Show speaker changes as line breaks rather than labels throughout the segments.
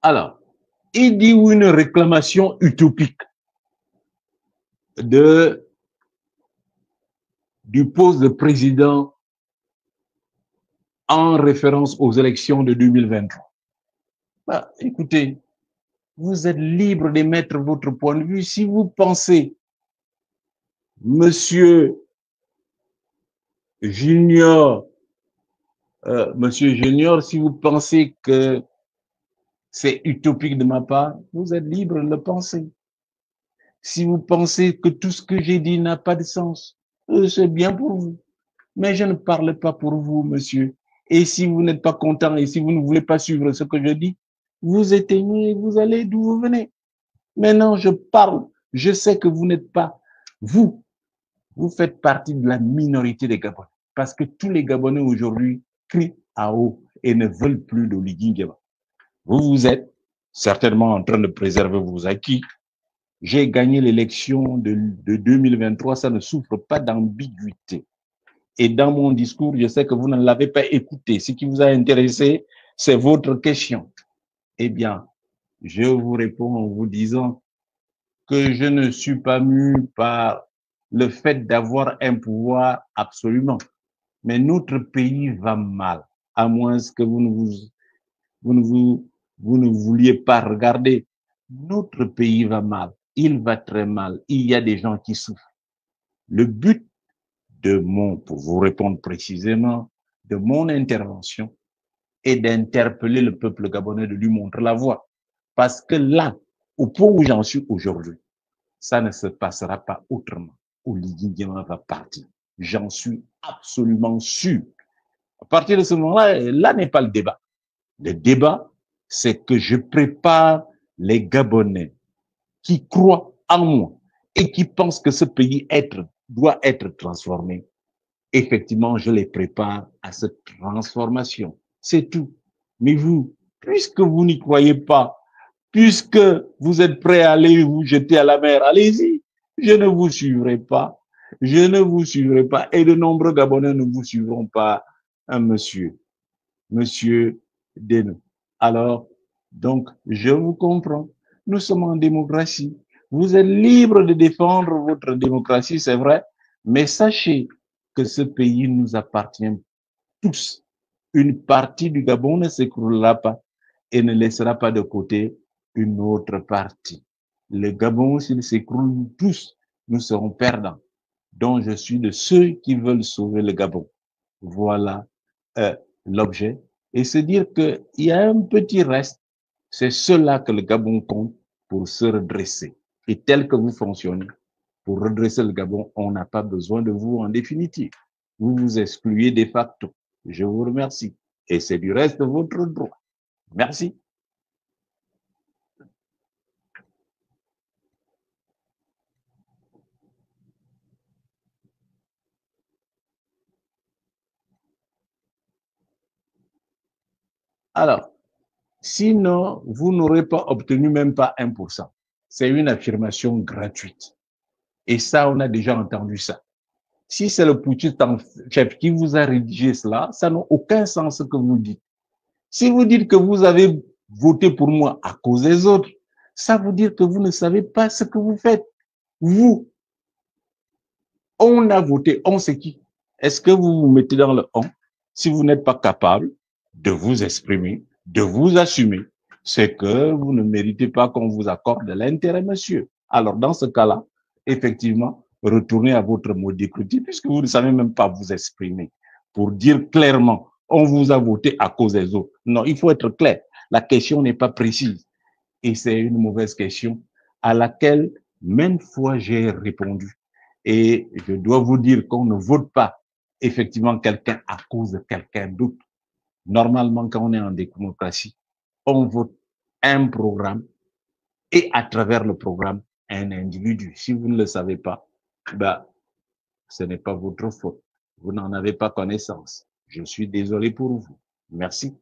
Alors, il dit oui, une réclamation utopique de, du poste de président en référence aux élections de 2023. Bah, écoutez, vous êtes libre d'émettre votre point de vue. Si vous pensez, monsieur Junior, monsieur Junior, si vous pensez que c'est utopique de ma part, vous êtes libre de le penser. Si vous pensez que tout ce que j'ai dit n'a pas de sens, c'est bien pour vous. Mais je ne parle pas pour vous, monsieur. Et si vous n'êtes pas content et si vous ne voulez pas suivre ce que je dis, vous éteignez et vous allez d'où vous venez. Maintenant, je parle. Je sais que vous n'êtes pas, vous, vous faites partie de la minorité des Gabonais. Parce que tous les Gabonais aujourd'hui crient à haut et ne veulent plus d'Oligui Nguema. Vous êtes certainement en train de préserver vos acquis. J'ai gagné l'élection de 2023, ça ne souffre pas d'ambiguïté. Et dans mon discours, je sais que vous ne l'avez pas écouté. Ce qui vous a intéressé, c'est votre question. Eh bien, je vous réponds en vous disant que je ne suis pas mu par le fait d'avoir un pouvoir absolument. Mais notre pays va mal, à moins que vous ne, vous, vous ne vouliez pas regarder. Notre pays va mal. Il va très mal. Il y a des gens qui souffrent. Le but pour vous répondre précisément, de mon intervention est d'interpeller le peuple gabonais, de lui montrer la voie. Parce que là, au point où j'en suis aujourd'hui, ça ne se passera pas autrement. Oligui Nguema va partir. J'en suis absolument sûr. À partir de ce moment-là, là n'est pas le débat. Le débat, c'est que je prépare les Gabonais qui croient en moi et qui pensent que ce pays doit être transformé. Effectivement, je les prépare à cette transformation. C'est tout. Mais vous, puisque vous n'y croyez pas, puisque vous êtes prêt à aller vous jeter à la mer, allez-y. Je ne vous suivrai pas. Je ne vous suivrai pas. Et de nombreux Gabonais ne vous suivront pas, hein, monsieur Deno. Alors, donc, je vous comprends. Nous sommes en démocratie. Vous êtes libre de défendre votre démocratie, c'est vrai, mais sachez que ce pays nous appartient tous. Une partie du Gabon ne s'écroulera pas et ne laissera pas de côté une autre partie. Le Gabon, s'il s'écroule, tous, nous serons perdants. Donc, je suis de ceux qui veulent sauver le Gabon. Voilà euh, l'objet. Et se dire qu'il y a un petit reste, c'est cela que le Gabon compte pour se redresser. Et tel que vous fonctionnez, pour redresser le Gabon, on n'a pas besoin de vous en définitive. Vous vous excluez de facto. Je vous remercie. Et c'est du reste votre droit. Merci. Alors, sinon, vous n'aurez pas obtenu même pas 1%. C'est une affirmation gratuite. Et ça, on a déjà entendu ça. Si c'est le Poutine en chef qui vous a rédigé cela, ça n'a aucun sens ce que vous dites. Si vous dites que vous avez voté pour moi à cause des autres, ça veut dire que vous ne savez pas ce que vous faites. Vous, on a voté, on c'est qui? Est-ce que vous vous mettez dans le on si vous n'êtes pas capable de vous exprimer, de vous assumer? C'est que vous ne méritez pas qu'on vous accorde de l'intérêt, monsieur. Alors, dans ce cas-là, effectivement, retournez à votre mode d'écriture puisque vous ne savez même pas vous exprimer pour dire clairement, on vous a voté à cause des autres. Non, il faut être clair. La question n'est pas précise. Et c'est une mauvaise question à laquelle maintes fois j'ai répondu. Et je dois vous dire qu'on ne vote pas effectivement quelqu'un à cause de quelqu'un d'autre. Normalement, quand on est en démocratie, on vote un programme et à travers le programme, un individu. Si vous ne le savez pas, ben, ce n'est pas votre faute. Vous n'en avez pas connaissance. Je suis désolé pour vous. Merci.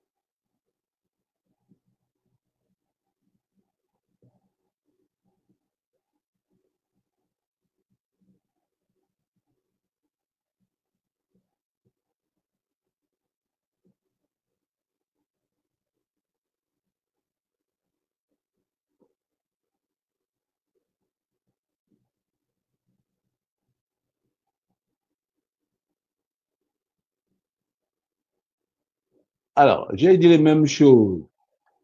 Alors, j'ai dit les mêmes choses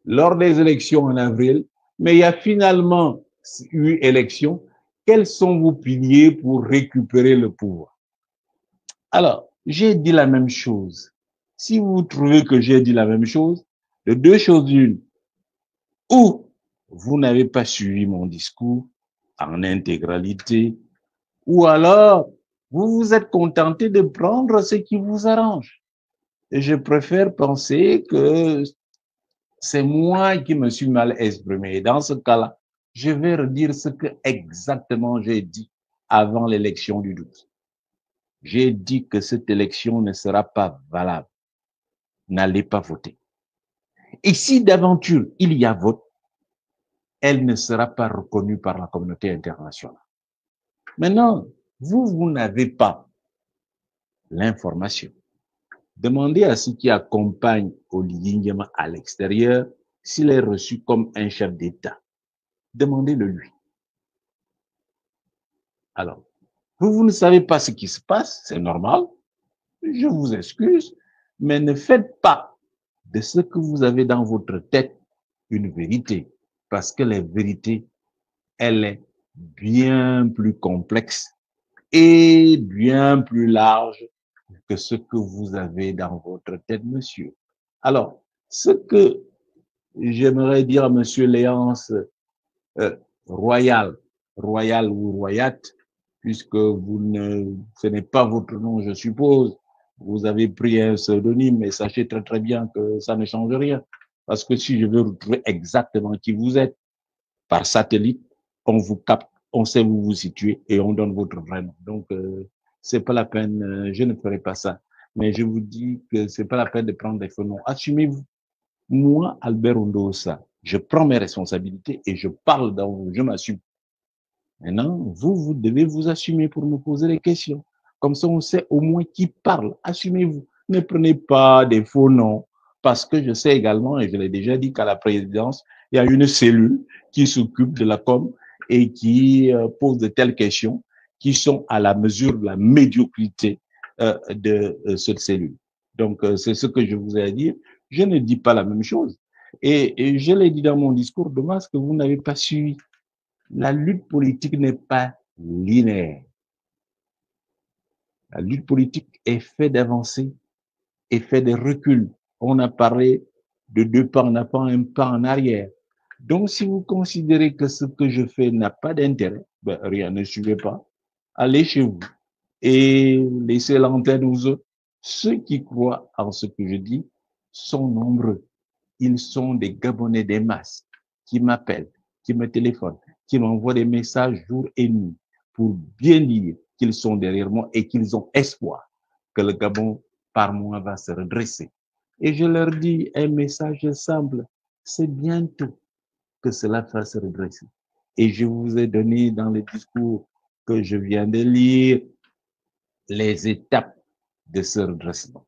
lors des élections en avril, mais il y a finalement eu élection. Quels sont vos piliers pour récupérer le pouvoir? Alors, j'ai dit la même chose. Si vous trouvez que j'ai dit la même chose, de deux choses l'une, ou vous n'avez pas suivi mon discours en intégralité, ou alors vous vous êtes contenté de prendre ce qui vous arrange. Et je préfère penser que c'est moi qui me suis mal exprimé. Et dans ce cas-là, je vais redire ce que exactement j'ai dit avant l'élection du 12. J'ai dit que cette élection ne sera pas valable. N'allez pas voter. Et si d'aventure il y a vote, elle ne sera pas reconnue par la communauté internationale. Maintenant, vous n'avez pas l'information. Demandez à ceux qui accompagnent Olivier Nguema à l'extérieur s'il est reçu comme un chef d'État. Demandez-le lui. Alors, vous ne savez pas ce qui se passe, c'est normal. Je vous excuse, mais ne faites pas de ce que vous avez dans votre tête une vérité, parce que la vérité, elle est bien plus complexe et bien plus large que ce que vous avez dans votre tête, monsieur. Alors, ce que j'aimerais dire à monsieur Léance Royal, Royal ou Royat, puisque ce n'est pas votre nom, je suppose. Vous avez pris un pseudonyme, mais sachez très très bien que ça ne change rien. Parce que si je veux retrouver exactement qui vous êtes, par satellite, on vous capte, on sait où vous situez et on donne votre vrai nom. Donc, c'est pas la peine, je ne ferai pas ça. Mais je vous dis que c'est pas la peine de prendre des faux noms. Assumez-vous. Moi, Albert Ondosa, je prends mes responsabilités et je parle dans vous, je m'assume. Maintenant, vous devez vous assumer pour me poser des questions. Comme ça, on sait au moins qui parle. Assumez-vous. Ne prenez pas des faux noms. Parce que je sais également, et je l'ai déjà dit, qu'à la présidence, il y a une cellule qui s'occupe de la com et qui pose de telles questions qui sont à la mesure de la médiocrité de cette cellule. Donc, c'est ce que je vous ai à dire. Je ne dis pas la même chose. Et je l'ai dit dans mon discours, dommage que vous n'avez pas suivi. La lutte politique n'est pas linéaire. La lutte politique est faite d'avancées et fait de recul. On a parlé de deux pas en avant, un pas en arrière. Donc, si vous considérez que ce que je fais n'a pas d'intérêt, ben, rien, ne suivez pas. Allez chez vous et laissez l'antenne aux autres. Ceux qui croient en ce que je dis sont nombreux. Ils sont des Gabonais des masses qui m'appellent, qui me téléphonent, qui m'envoient des messages jour et nuit pour bien dire qu'ils sont derrière moi et qu'ils ont espoir que le Gabon, par moi, va se redresser. Et je leur dis un message simple, c'est bientôt que cela va se redresser. Et je vous ai donné dans le discours que je viens de lire les étapes de ce redressement.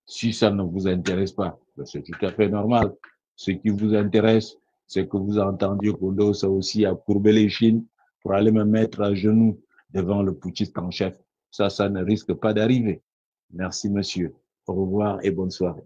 Si ça ne vous intéresse pas, c'est tout à fait normal. Ce qui vous intéresse, c'est que vous entendiez Kondosa aussi a courbé les chines pour aller me mettre à genoux devant le putschiste en chef. Ça ne risque pas d'arriver. Merci, monsieur. Au revoir et bonne soirée.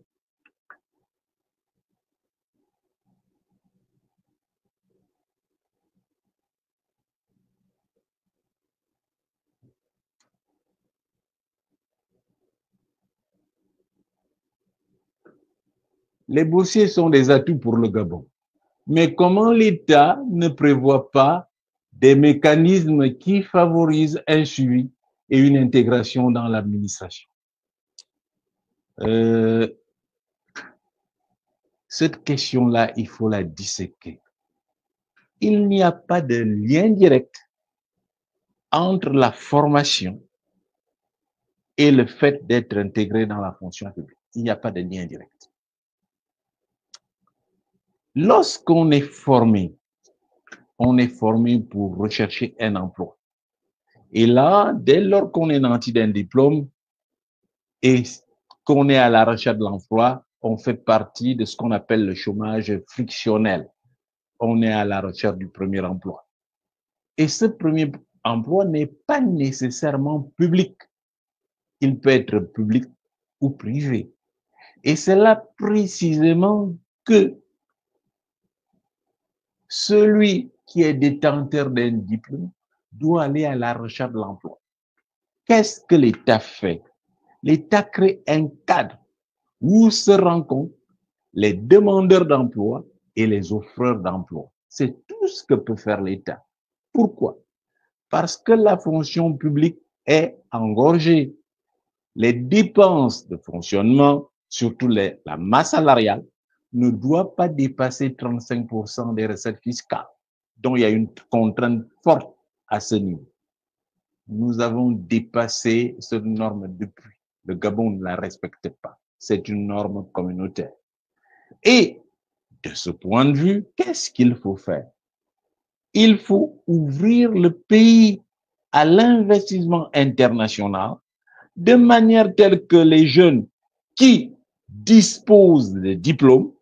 Les boursiers sont des atouts pour le Gabon. Mais comment l'État ne prévoit pas des mécanismes qui favorisent un suivi et une intégration dans l'administration? Cette question-là, il faut la disséquer. Il n'y a pas de lien direct entre la formation et le fait d'être intégré dans la fonction publique. Il n'y a pas de lien direct. Lorsqu'on est formé, on est formé pour rechercher un emploi. Et là, dès lors qu'on est nanti d'un diplôme et qu'on est à la recherche de l'emploi, on fait partie de ce qu'on appelle le chômage frictionnel. On est à la recherche du premier emploi. Et ce premier emploi n'est pas nécessairement public. Il peut être public ou privé. Et c'est là précisément que celui qui est détenteur d'un diplôme doit aller à la recherche de l'emploi. Qu'est-ce que l'État fait? L'État crée un cadre où se rencontrent les demandeurs d'emploi et les offreurs d'emploi. C'est tout ce que peut faire l'État. Pourquoi? Parce que la fonction publique est engorgée. Les dépenses de fonctionnement, surtout la masse salariale, ne doit pas dépasser 35% des recettes fiscales. Donc, il y a une contrainte forte à ce niveau. Nous avons dépassé cette norme depuis. Le Gabon ne la respecte pas. C'est une norme communautaire. Et de ce point de vue, qu'est-ce qu'il faut faire? Il faut ouvrir le pays à l'investissement international de manière telle que les jeunes qui disposent de diplômes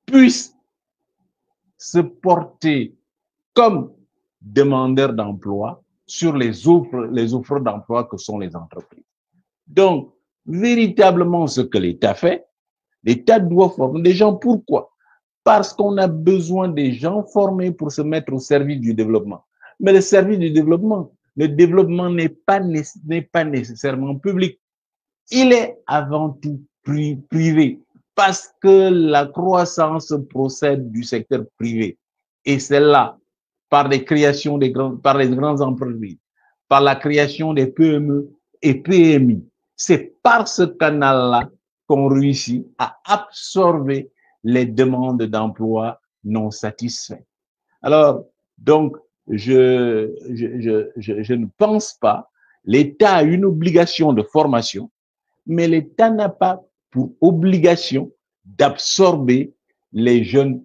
puissent se porter comme demandeurs d'emploi sur les offres d'emploi que sont les entreprises. Donc, véritablement, ce que l'État fait, l'État doit former des gens. Pourquoi? Parce qu'on a besoin des gens formés pour se mettre au service du développement. Mais le développement n'est pas nécessairement public. Il est avant tout privé parce que la croissance procède du secteur privé. Et c'est là, par les créations par les grandes entreprises, par la création des PME et PMI. C'est par ce canal-là qu'on réussit à absorber les demandes d'emploi non satisfaites. Alors, donc, je ne pense pas. L'État a une obligation de formation, mais l'État n'a pas pour obligation d'absorber les jeunes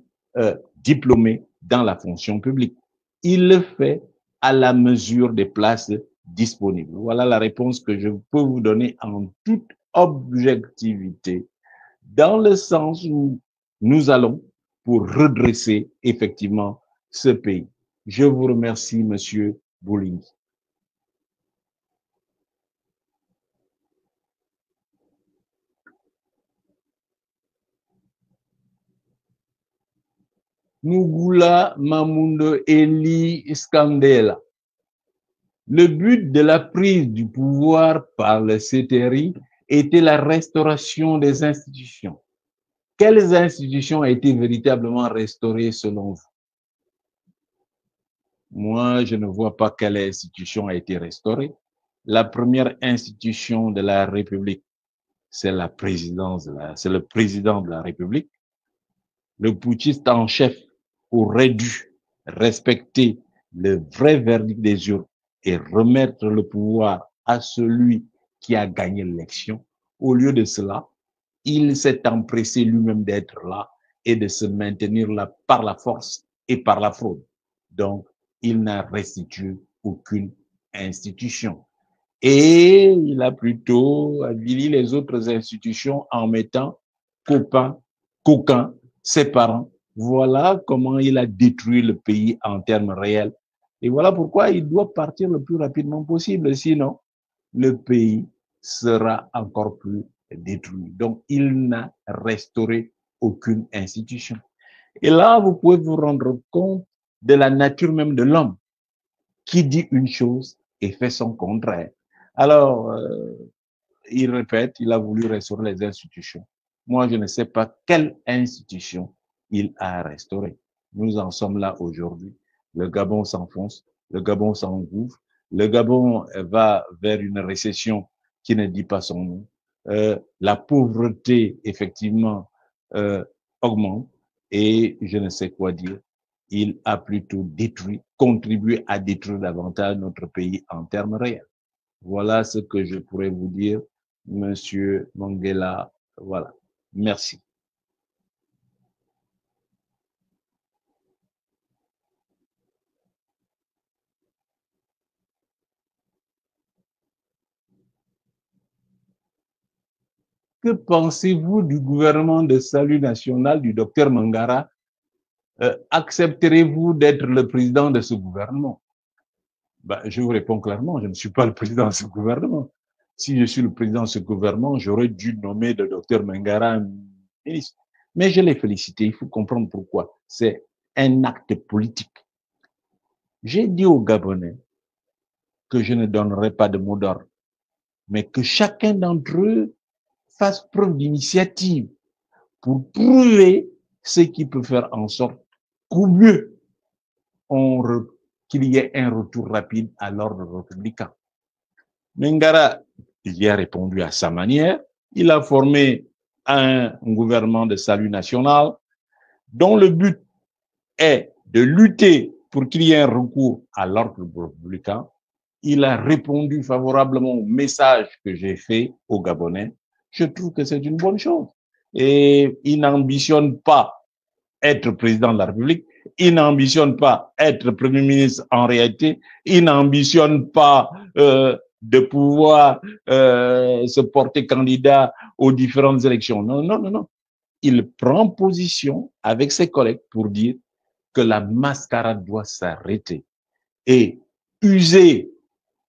diplômés dans la fonction publique. Il le fait à la mesure des places disponibles. Voilà la réponse que je peux vous donner en toute objectivité, dans le sens où nous allons pour redresser effectivement ce pays. Je vous remercie, Monsieur Bouligny. Mugula Mamundo Eli Scandela. Le but de la prise du pouvoir par le CTRI était la restauration des institutions. Quelles institutions ont été véritablement restaurées selon vous? Moi, je ne vois pas quelle institution a été restaurée. La première institution de la République, c'est la présidence, c'est le président de la République. Le putschiste en chef aurait dû respecter le vrai verdict des urnes et remettre le pouvoir à celui qui a gagné l'élection. Au lieu de cela, il s'est empressé lui-même d'être là et de se maintenir là par la force et par la fraude. Donc, il n'a restitué aucune institution. Et il a plutôt avili les autres institutions en mettant copains, coquins, ses parents. Voilà comment il a détruit le pays en termes réels. Et voilà pourquoi il doit partir le plus rapidement possible. Sinon, le pays sera encore plus détruit. Donc, il n'a restauré aucune institution. Et là, vous pouvez vous rendre compte de la nature même de l'homme qui dit une chose et fait son contraire. Alors, il répète, il a voulu restaurer les institutions. Moi, je ne sais pas quelle institution il a restaurée. Nous en sommes là aujourd'hui. Le Gabon s'enfonce, le Gabon s'engouffre, le Gabon va vers une récession qui ne dit pas son nom. La pauvreté, effectivement, augmente et je ne sais quoi dire. Il a plutôt détruit, contribué à détruire davantage notre pays en termes réels. Voilà ce que je pourrais vous dire, Monsieur Mangela. Voilà. Merci. Que pensez-vous du gouvernement de salut national du docteur Mangara? Accepterez-vous d'être le président de ce gouvernement? Ben, je vous réponds clairement, je ne suis pas le président de ce gouvernement. Si je suis le président de ce gouvernement, j'aurais dû nommer le docteur Mengara ministre. Mais je l'ai félicité, il faut comprendre pourquoi. C'est un acte politique. J'ai dit aux Gabonais que je ne donnerai pas de mot d'ordre, mais que chacun d'entre eux fasse preuve d'initiative pour prouver ce qui peut faire en sorte qu'au mieux, qu'il y ait un retour rapide à l'ordre républicain. Mengara y a répondu à sa manière. Il a formé un gouvernement de salut national dont le but est de lutter pour qu'il y ait un recours à l'ordre républicain. Il a répondu favorablement au message que j'ai fait aux Gabonais. Je trouve que c'est une bonne chose. Et il n'ambitionne pas être président de la République, il n'ambitionne pas être Premier ministre en réalité, il n'ambitionne pas de pouvoir se porter candidat aux différentes élections. Non, non, non, non. Il prend position avec ses collègues pour dire que la mascarade doit s'arrêter et user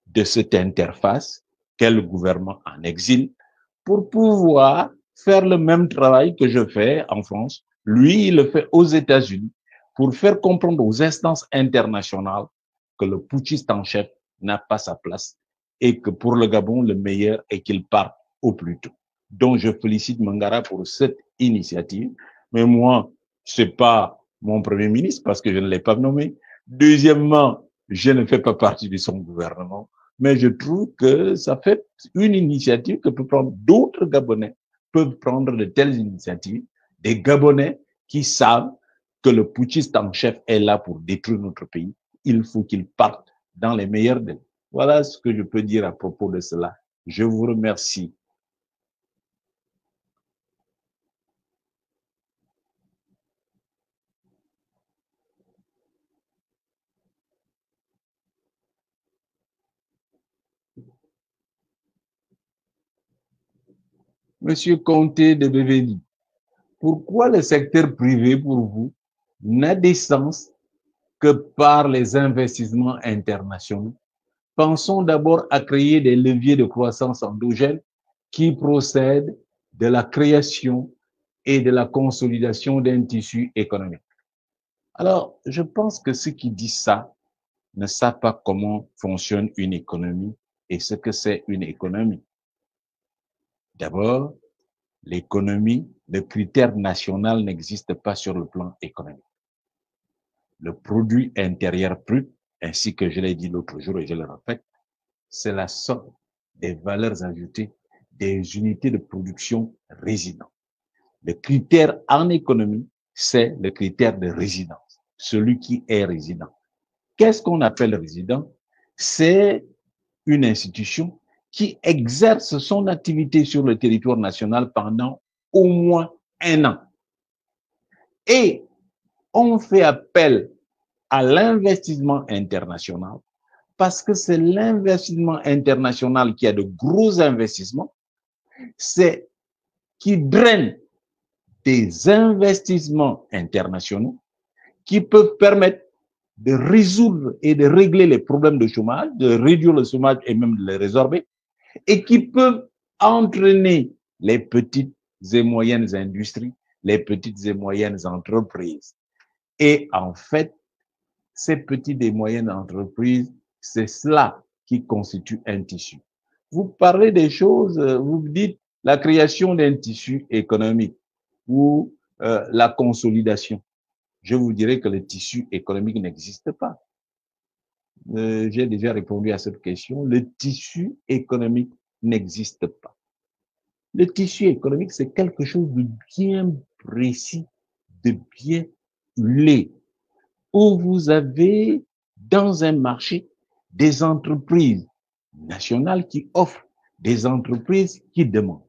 de cette interface qu'est le gouvernement en exil pour pouvoir faire le même travail que je fais en France. Lui, il le fait aux États-Unis pour faire comprendre aux instances internationales que le putschiste en chef n'a pas sa place et que pour le Gabon, le meilleur est qu'il parte au plus tôt. Donc, je félicite Mangara pour cette initiative. Mais moi, c'est pas mon premier ministre parce que je ne l'ai pas nommé. Deuxièmement, je ne fais pas partie de son gouvernement. Mais je trouve que ça fait une initiative que peut prendre d'autres Gabonais, peuvent prendre de telles initiatives, des Gabonais qui savent que le putschiste en chef est là pour détruire notre pays. Il faut qu'il parte dans les meilleurs délais. Voilà ce que je peux dire à propos de cela. Je vous remercie. Monsieur Comté de Beveli, pourquoi le secteur privé pour vous n'a d'essence que par les investissements internationaux? Pensons d'abord à créer des leviers de croissance endogène qui procèdent de la création et de la consolidation d'un tissu économique. Alors, je pense que ceux qui disent ça ne savent pas comment fonctionne une économie et ce que c'est une économie. D'abord, l'économie, le critère national n'existe pas sur le plan économique. Le produit intérieur brut, ainsi que je l'ai dit l'autre jour et je le répète, c'est la somme des valeurs ajoutées des unités de production résidentes. Le critère en économie, c'est le critère de résidence, celui qui est résident. Qu'est-ce qu'on appelle résident? C'est une institution qui exerce son activité sur le territoire national pendant au moins un an. Et on fait appel à l'investissement international parce que c'est l'investissement international qui a de gros investissements, c'est qui draine des investissements internationaux qui peuvent permettre de résoudre et de régler les problèmes de chômage, de réduire le chômage et même de les résorber, et qui peuvent entraîner les petites et moyennes industries, les petites et moyennes entreprises. Et en fait, ces petites et moyennes entreprises, c'est cela qui constitue un tissu. Vous parlez des choses, vous dites la création d'un tissu économique ou la consolidation. Je vous dirais que le tissu économique n'existe pas. J'ai déjà répondu à cette question. Le tissu économique n'existe pas. Le tissu économique, c'est quelque chose de bien précis, de bien huilé, où vous avez dans un marché des entreprises nationales qui offrent, des entreprises qui demandent.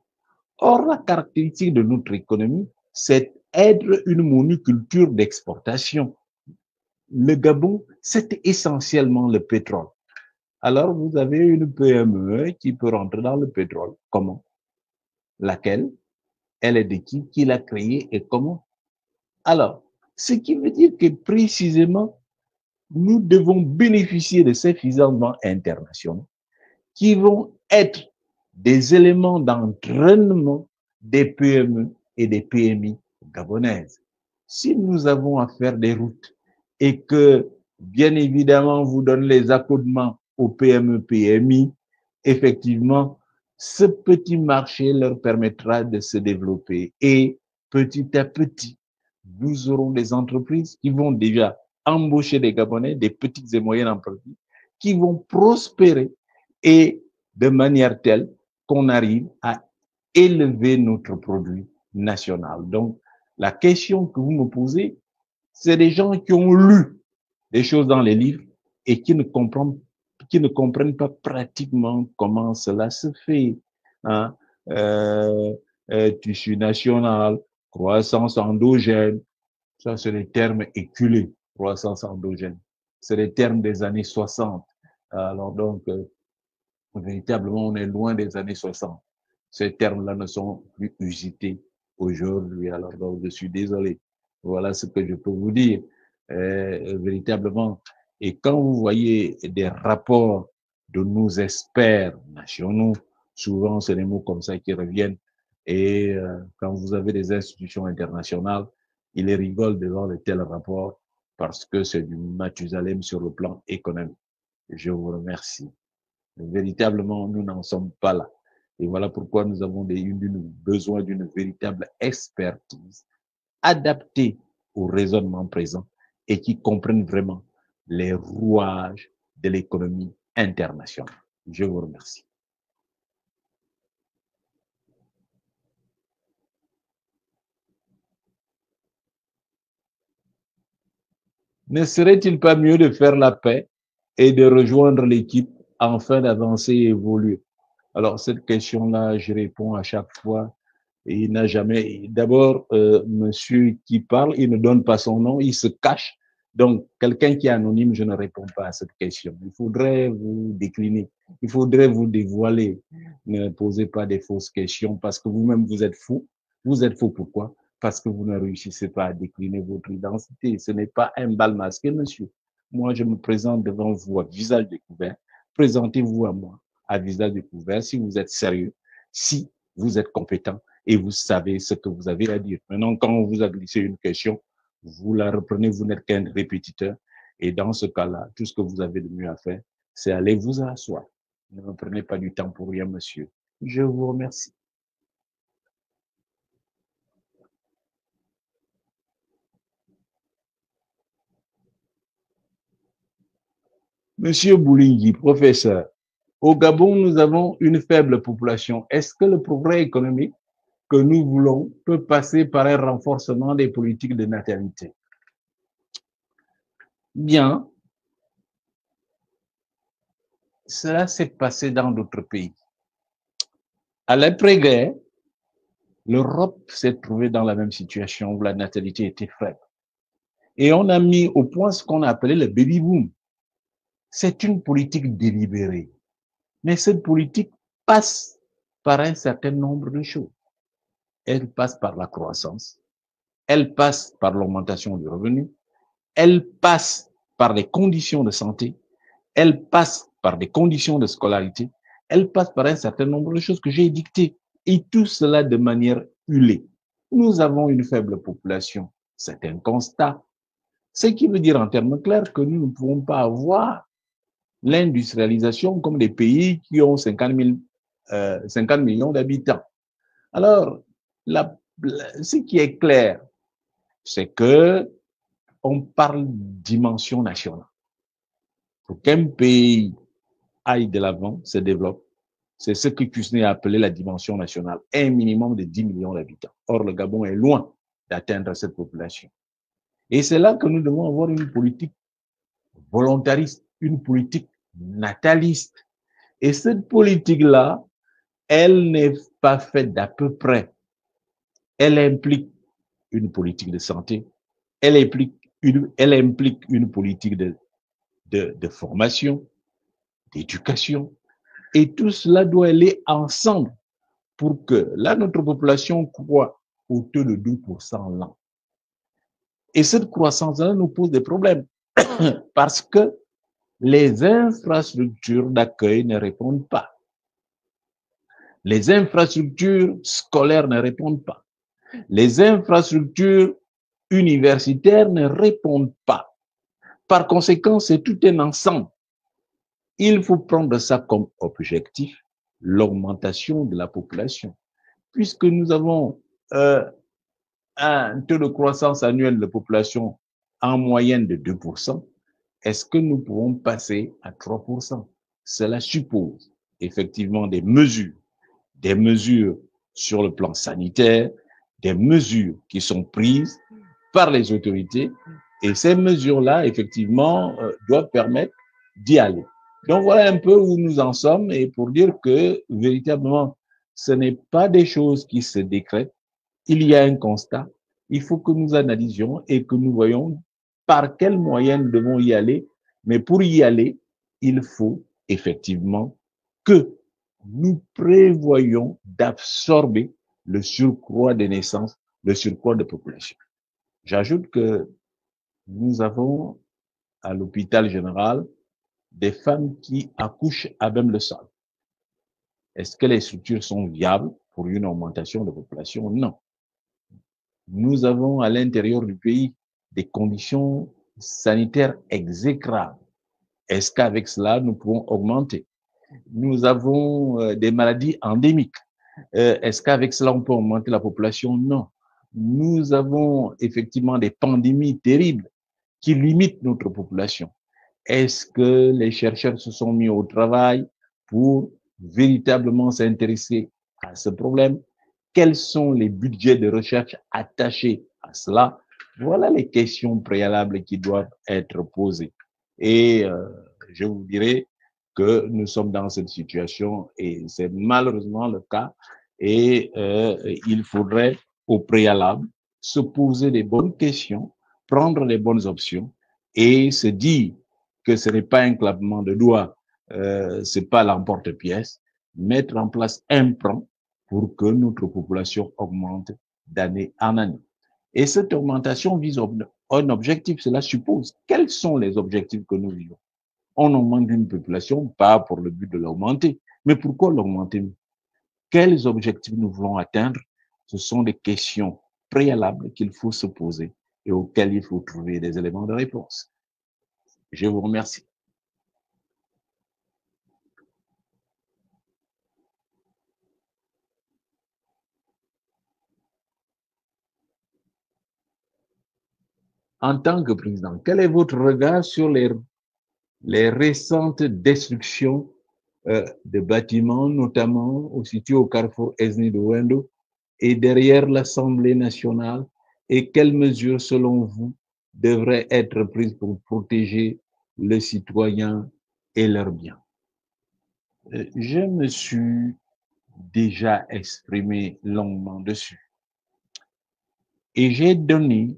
Or, la caractéristique de notre économie, c'est être une monoculture d'exportation. Le Gabon, c'est essentiellement le pétrole. Alors, vous avez une PME qui peut rentrer dans le pétrole. Comment? Laquelle? Elle est de qui l'a créée et comment? Alors, ce qui veut dire que précisément, nous devons bénéficier de ces financements internationaux qui vont être des éléments d'entraînement des PME et des PMI gabonaises. Si nous avons à faire des routes et que, bien évidemment, vous donnez les accoudements aux PME, PMI, effectivement, ce petit marché leur permettra de se développer et petit à petit, nous aurons des entreprises qui vont déjà embaucher des Gabonais, des petites et moyennes entreprises, qui vont prospérer et de manière telle qu'on arrive à élever notre produit national. Donc, la question que vous me posez, c'est des gens qui ont lu des choses dans les livres et qui ne comprennent pas pratiquement comment cela se fait. Hein? Tissu national, croissance endogène, ça c'est des termes éculés, croissance endogène. C'est des termes des années 60. Alors donc, véritablement, on est loin des années 60. Ces termes-là ne sont plus usités aujourd'hui. Alors, donc, je suis désolé. Voilà ce que je peux vous dire. Véritablement. Et quand vous voyez des rapports de nos experts nationaux, souvent c'est des mots comme ça qui reviennent. Et quand vous avez des institutions internationales, ils rigolent devant de tels rapports parce que c'est du Mathusalem sur le plan économique. Je vous remercie. Véritablement, nous n'en sommes pas là. Et voilà pourquoi nous avons besoin d'une véritable expertise adaptée au raisonnement présent et qui comprenne vraiment les rouages de l'économie internationale. Je vous remercie. Ne serait-il pas mieux de faire la paix et de rejoindre l'équipe afin d'avancer et évoluer? Alors, cette question-là, je réponds à chaque fois. Et il n'a jamais. D'abord, monsieur qui parle, il ne donne pas son nom, il se cache. Donc, quelqu'un qui est anonyme, je ne réponds pas à cette question. Il faudrait vous décliner. Il faudrait vous dévoiler. Ne posez pas des fausses questions parce que vous-même, vous êtes fou. Vous êtes fou pourquoi? Parce que vous ne réussissez pas à décliner votre identité. Ce n'est pas un bal masqué, monsieur. Moi, je me présente devant vous à visage découvert. Présentez-vous à moi à visage découvert si vous êtes sérieux, si vous êtes compétent et vous savez ce que vous avez à dire. Maintenant, quand on vous a glissé une question, vous la reprenez, vous n'êtes qu'un répétiteur. Et dans ce cas-là, tout ce que vous avez de mieux à faire, c'est aller vous asseoir. Ne me prenez pas du temps pour rien, monsieur. Je vous remercie. Monsieur Boulingui, professeur, au Gabon, nous avons une faible population. Est-ce que le progrès économique que nous voulons peut passer par un renforcement des politiques de natalité? Bien, cela s'est passé dans d'autres pays. À l'après-guerre, l'Europe s'est trouvée dans la même situation où la natalité était faible. Et on a mis au point ce qu'on a appelé le baby boom. C'est une politique délibérée. Mais cette politique passe par un certain nombre de choses. Elle passe par la croissance, elle passe par l'augmentation du revenu, elle passe par les conditions de santé, elle passe par des conditions de scolarité, elle passe par un certain nombre de choses que j'ai dictées. Et tout cela de manière hulée. Nous avons une faible population, c'est un constat. Ce qui veut dire en termes clairs que nous ne pouvons pas avoir l'industrialisation comme des pays qui ont 50 millions d'habitants. Alors, ce qui est clair, c'est que on parle de dimension nationale. Pour qu'un pays aille de l'avant, se développe, c'est ce que Kuznet a appelé la dimension nationale, un minimum de 10 millions d'habitants. Or, le Gabon est loin d'atteindre cette population. Et c'est là que nous devons avoir une politique volontariste, une politique nataliste. Et cette politique-là, elle n'est pas faite d'à peu près. Elle implique une politique de santé, elle implique une politique de formation, d'éducation. Et tout cela doit aller ensemble pour que là, notre population croît au taux de 2% l'an. Et cette croissance-là nous pose des problèmes parce que les infrastructures d'accueil ne répondent pas. Les infrastructures scolaires ne répondent pas. Les infrastructures universitaires ne répondent pas. Par conséquent, c'est tout un ensemble. Il faut prendre ça comme objectif, l'augmentation de la population. Puisque nous avons un taux de croissance annuel de population en moyenne de 2%, est-ce que nous pouvons passer à 3%? Cela suppose effectivement des mesures sur le plan sanitaire, des mesures qui sont prises par les autorités, et ces mesures-là, effectivement, doivent permettre d'y aller. Donc voilà un peu où nous en sommes, et pour dire que véritablement, ce n'est pas des choses qui se décrètent, il y a un constat, il faut que nous analysions et que nous voyons par quels moyens nous devons y aller, mais pour y aller, il faut effectivement que nous prévoyons d'absorber le surcroît des naissances, le surcroît de population. J'ajoute que nous avons à l'hôpital général des femmes qui accouchent à même le sol. Est-ce que les structures sont viables pour une augmentation de population? Non. Nous avons à l'intérieur du pays des conditions sanitaires exécrables. Est-ce qu'avec cela, nous pouvons augmenter? Nous avons des maladies endémiques. Est-ce qu'avec cela, on peut augmenter la population? Non. Nous avons effectivement des pandémies terribles qui limitent notre population. Est-ce que les chercheurs se sont mis au travail pour véritablement s'intéresser à ce problème? Quels sont les budgets de recherche attachés à cela? Voilà les questions préalables qui doivent être posées. Et je vous dirais que nous sommes dans cette situation et c'est malheureusement le cas. Et il faudrait au préalable se poser les bonnes questions, prendre les bonnes options et se dire que ce n'est pas un claquement de doigts, c'est pas l'emporte-pièce, mettre en place un plan pour que notre population augmente d'année en année. Et cette augmentation vise un objectif. Cela suppose quels sont les objectifs que nous vivons. On augmente une population pas pour le but de l'augmenter, mais pourquoi l'augmenter? Quels objectifs nous voulons atteindre? Ce sont des questions préalables qu'il faut se poser et auxquelles il faut trouver des éléments de réponse. Je vous remercie. En tant que président, quel est votre regard sur les récentes destructions de bâtiments, notamment situés au carrefour Esni de Wendo et derrière l'Assemblée nationale, et quelles mesures, selon vous, devraient être prises pour protéger les citoyens et leurs biens? Je me suis déjà exprimé longuement dessus. Et j'ai donné,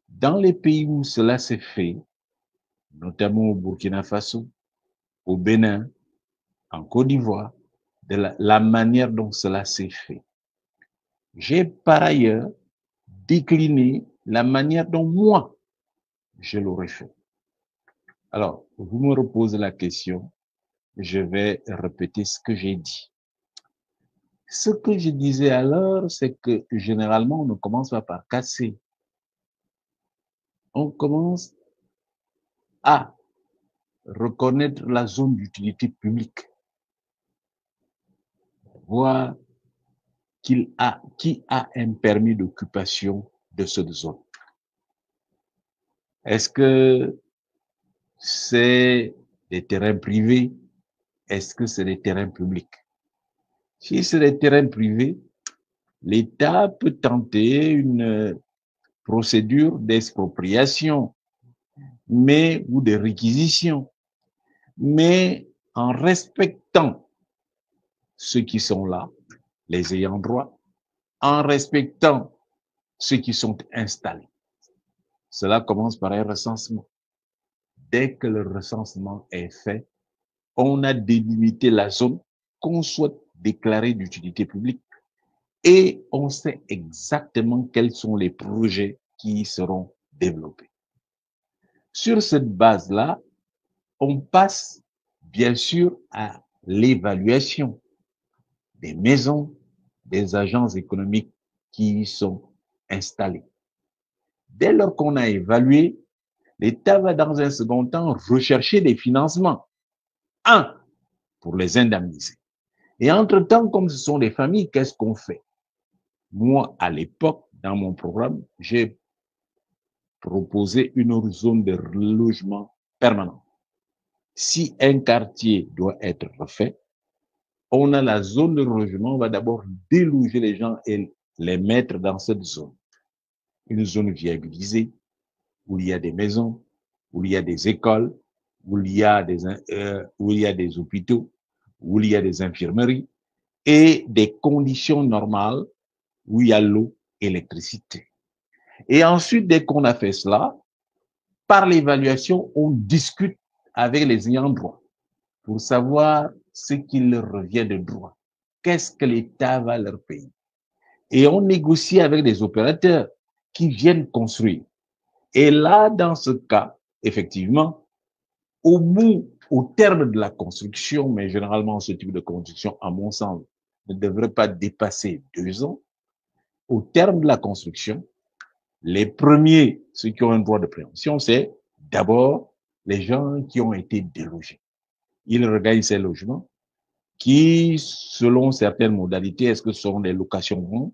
dans les pays où cela s'est fait, notamment au Burkina Faso, au Bénin, en Côte d'Ivoire, de la manière dont cela s'est fait. J'ai par ailleurs décliné la manière dont moi, je l'aurais fait. Alors, vous me reposez la question, je vais répéter ce que j'ai dit. Ce que je disais alors, c'est que généralement, on ne commence pas par casser. On commence à reconnaître la zone d'utilité publique, voir qui a un permis d'occupation de cette zone. Est-ce que c'est des terrains privés? Est-ce que c'est des terrains publics? Si c'est des terrains privés, l'État peut tenter une procédure d'expropriation, mais ou de réquisition, mais en respectant ceux qui sont là, les ayants droit, en respectant ceux qui sont installés. Cela commence par un recensement. Dès que le recensement est fait, on a délimité la zone qu'on souhaite déclarer d'utilité publique et on sait exactement quels sont les projets qui y seront développés. Sur cette base-là, on passe bien sûr à l'évaluation. des maisons, des agences économiques qui y sont installés. Dès lors qu'on a évalué, l'État va dans un second temps rechercher des financements. Un, pour les indemniser. Et entre-temps, comme ce sont des familles, qu'est-ce qu'on fait? Moi, à l'époque, dans mon programme, j'ai proposé une zone de logement permanent. Si un quartier doit être refait, on a la zone de logement, on va d'abord déloger les gens et les mettre dans cette zone. Une zone viabilisée, où il y a des maisons, où il y a des écoles, où il y a des hôpitaux, où il y a des infirmeries et des conditions normales où il y a l'eau et l'électricité. Et ensuite, dès qu'on a fait cela, par l'évaluation, on discute avec les ayants droit pour savoir ce qu'il leur revient de droit. Qu'est-ce que l'État va leur payer? Et on négocie avec les opérateurs qui viennent construire. Et là, dans ce cas, effectivement, au terme de la construction, mais généralement ce type de construction, à mon sens, ne devrait pas dépasser 2 ans, au terme de la construction, les premiers, ceux qui ont un droit de préemption, c'est d'abord les gens qui ont été délogés. Ils regagnent ces logements qui, selon certaines modalités, est-ce que ce sont des locations rondes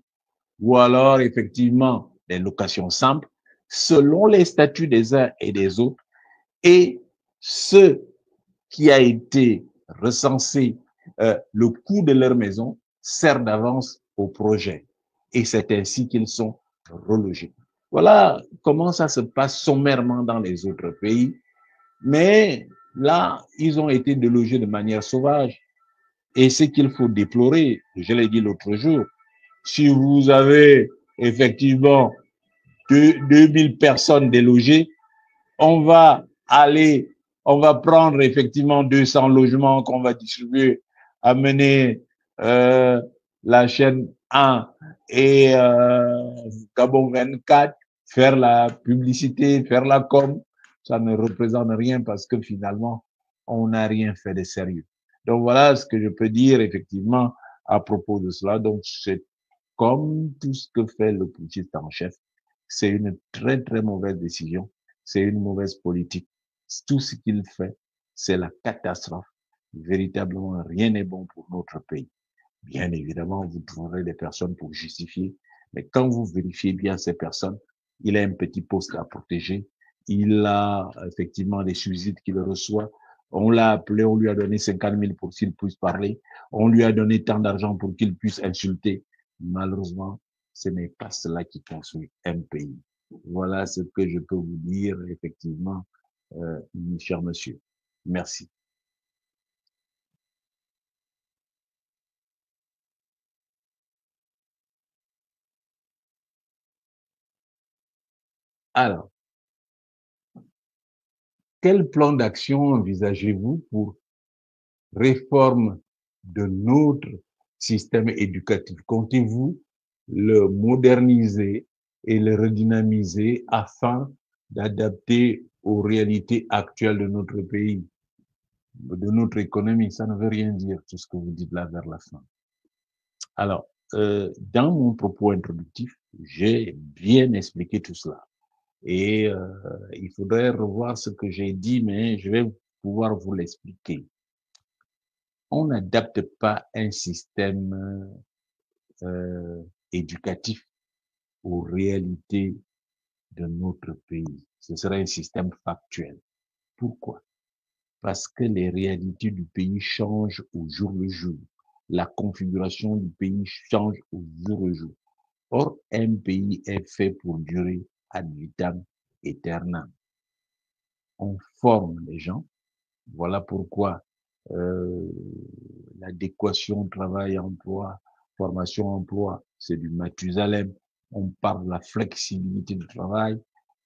ou alors effectivement des locations simples, selon les statuts des uns et des autres, et ce qui a été recensé, le coût de leur maison sert d'avance au projet. Et c'est ainsi qu'ils sont relogés. Voilà comment ça se passe sommairement dans les autres pays. Mais là, ils ont été délogés de manière sauvage. Et ce qu'il faut déplorer, je l'ai dit l'autre jour, si vous avez effectivement 2000 personnes délogées, on va aller, on va prendre effectivement 200 logements qu'on va distribuer, amener la chaîne 1 et Gabon 24, faire la publicité, faire la com. Ça ne représente rien parce que finalement, on n'a rien fait de sérieux. Donc voilà ce que je peux dire effectivement à propos de cela. Donc c'est comme tout ce que fait le politique en chef, c'est une très très mauvaise décision, c'est une mauvaise politique. Tout ce qu'il fait, c'est la catastrophe. Véritablement, rien n'est bon pour notre pays. Bien évidemment, vous trouverez des personnes pour justifier, mais quand vous vérifiez bien ces personnes, il a un petit poste à protéger, il a effectivement des subsides qu'il reçoit, on l'a appelé, on lui a donné 50 000 pour qu'il puisse parler, on lui a donné tant d'argent pour qu'il puisse insulter. Malheureusement, ce n'est pas cela qui construit un pays. Voilà ce que je peux vous dire, effectivement, cher monsieur. Merci. Alors, quel plan d'action envisagez-vous pour réforme de notre système éducatif? Comptez-vous le moderniser et le redynamiser afin d'adapter aux réalités actuelles de notre pays, de notre économie? Ça ne veut rien dire, tout ce que vous dites là vers la fin. Alors, dans mon propos introductif, j'ai bien expliqué tout cela. Et il faudrait revoir ce que j'ai dit, mais je vais pouvoir vous l'expliquer. On n'adapte pas un système éducatif aux réalités de notre pays. Ce serait un système factuel. Pourquoi? Parce que les réalités du pays changent au jour le jour. La configuration du pays change au jour le jour. Or, un pays est fait pour durer ad vitam aeternam. On forme les gens. Voilà pourquoi l'adéquation travail-emploi, formation-emploi, c'est du Mathusalem. On parle de la flexibilité du travail.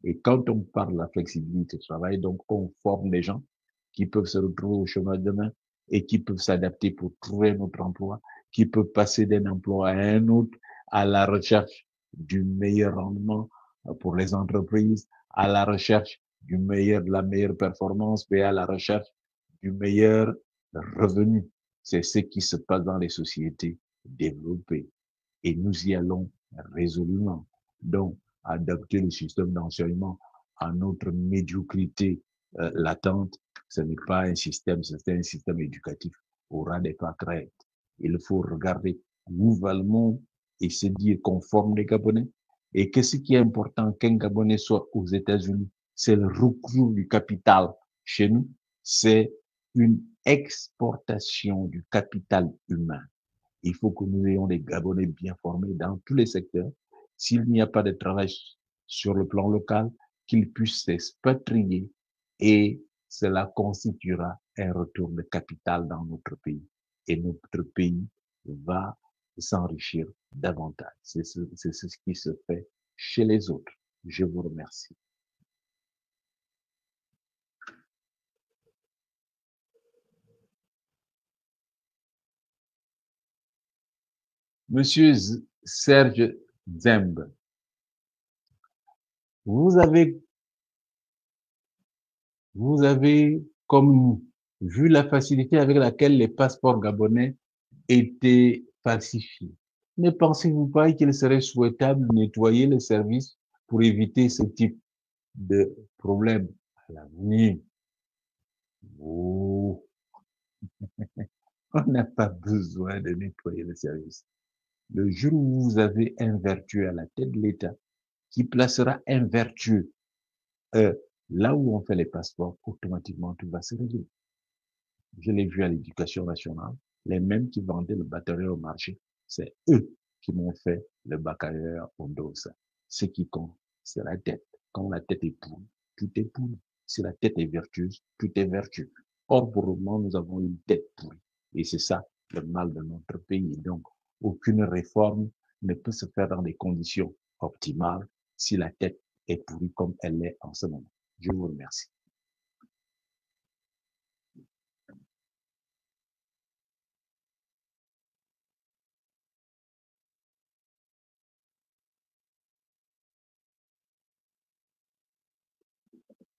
Et quand on parle de la flexibilité du travail, donc on forme des gens qui peuvent se retrouver au chômage demain et qui peuvent s'adapter pour trouver un autre emploi, qui peuvent passer d'un emploi à un autre à la recherche du meilleur rendement pour les entreprises, à la recherche de la meilleure performance, mais à la recherche du meilleur revenu. C'est ce qui se passe dans les sociétés développer. Et nous y allons résolument. Donc, adapter le système d'enseignement à notre médiocrité latente, ce n'est pas un système, c'est un système éducatif au ras des pâquerettes. Il faut regarder globalement et se dire conforme les Gabonais. Et que ce qui est important qu'un Gabonais soit aux États-Unis, c'est le recours du capital. Chez nous, c'est une exportation du capital humain. Il faut que nous ayons des Gabonais bien formés dans tous les secteurs. S'il n'y a pas de travail sur le plan local, qu'ils puissent s'expatrier et cela constituera un retour de capital dans notre pays. Et notre pays va s'enrichir davantage. C'est ce qui se fait chez les autres. Je vous remercie. Monsieur Serge Zembe, vous avez, vous avez, comme nous, vu la facilité avec laquelle les passeports gabonais étaient falsifiés. Ne pensez-vous pas qu'il serait souhaitable de nettoyer les services pour éviter ce type de problème à l'avenir? Oh, on n'a pas besoin de nettoyer les services. Le jour où vous avez un vertueux à la tête de l'État qui placera un vertueux euh, là où on fait les passeports, automatiquement tout va se régler. Je l'ai vu à l'éducation nationale, les mêmes qui vendaient le baccalauréat au marché, c'est eux qui m'ont fait le baccalauréat au DOSA. Ce qui compte, c'est la tête. Quand la tête est pourrie, tout est pourri. Si la tête est vertueuse, tout est vertueux. Or, pour le moment, nous avons une tête pourrie. Et c'est ça le mal de notre pays. Donc, aucune réforme ne peut se faire dans des conditions optimales si la tête est pourrie comme elle l'est en ce moment. Je vous remercie.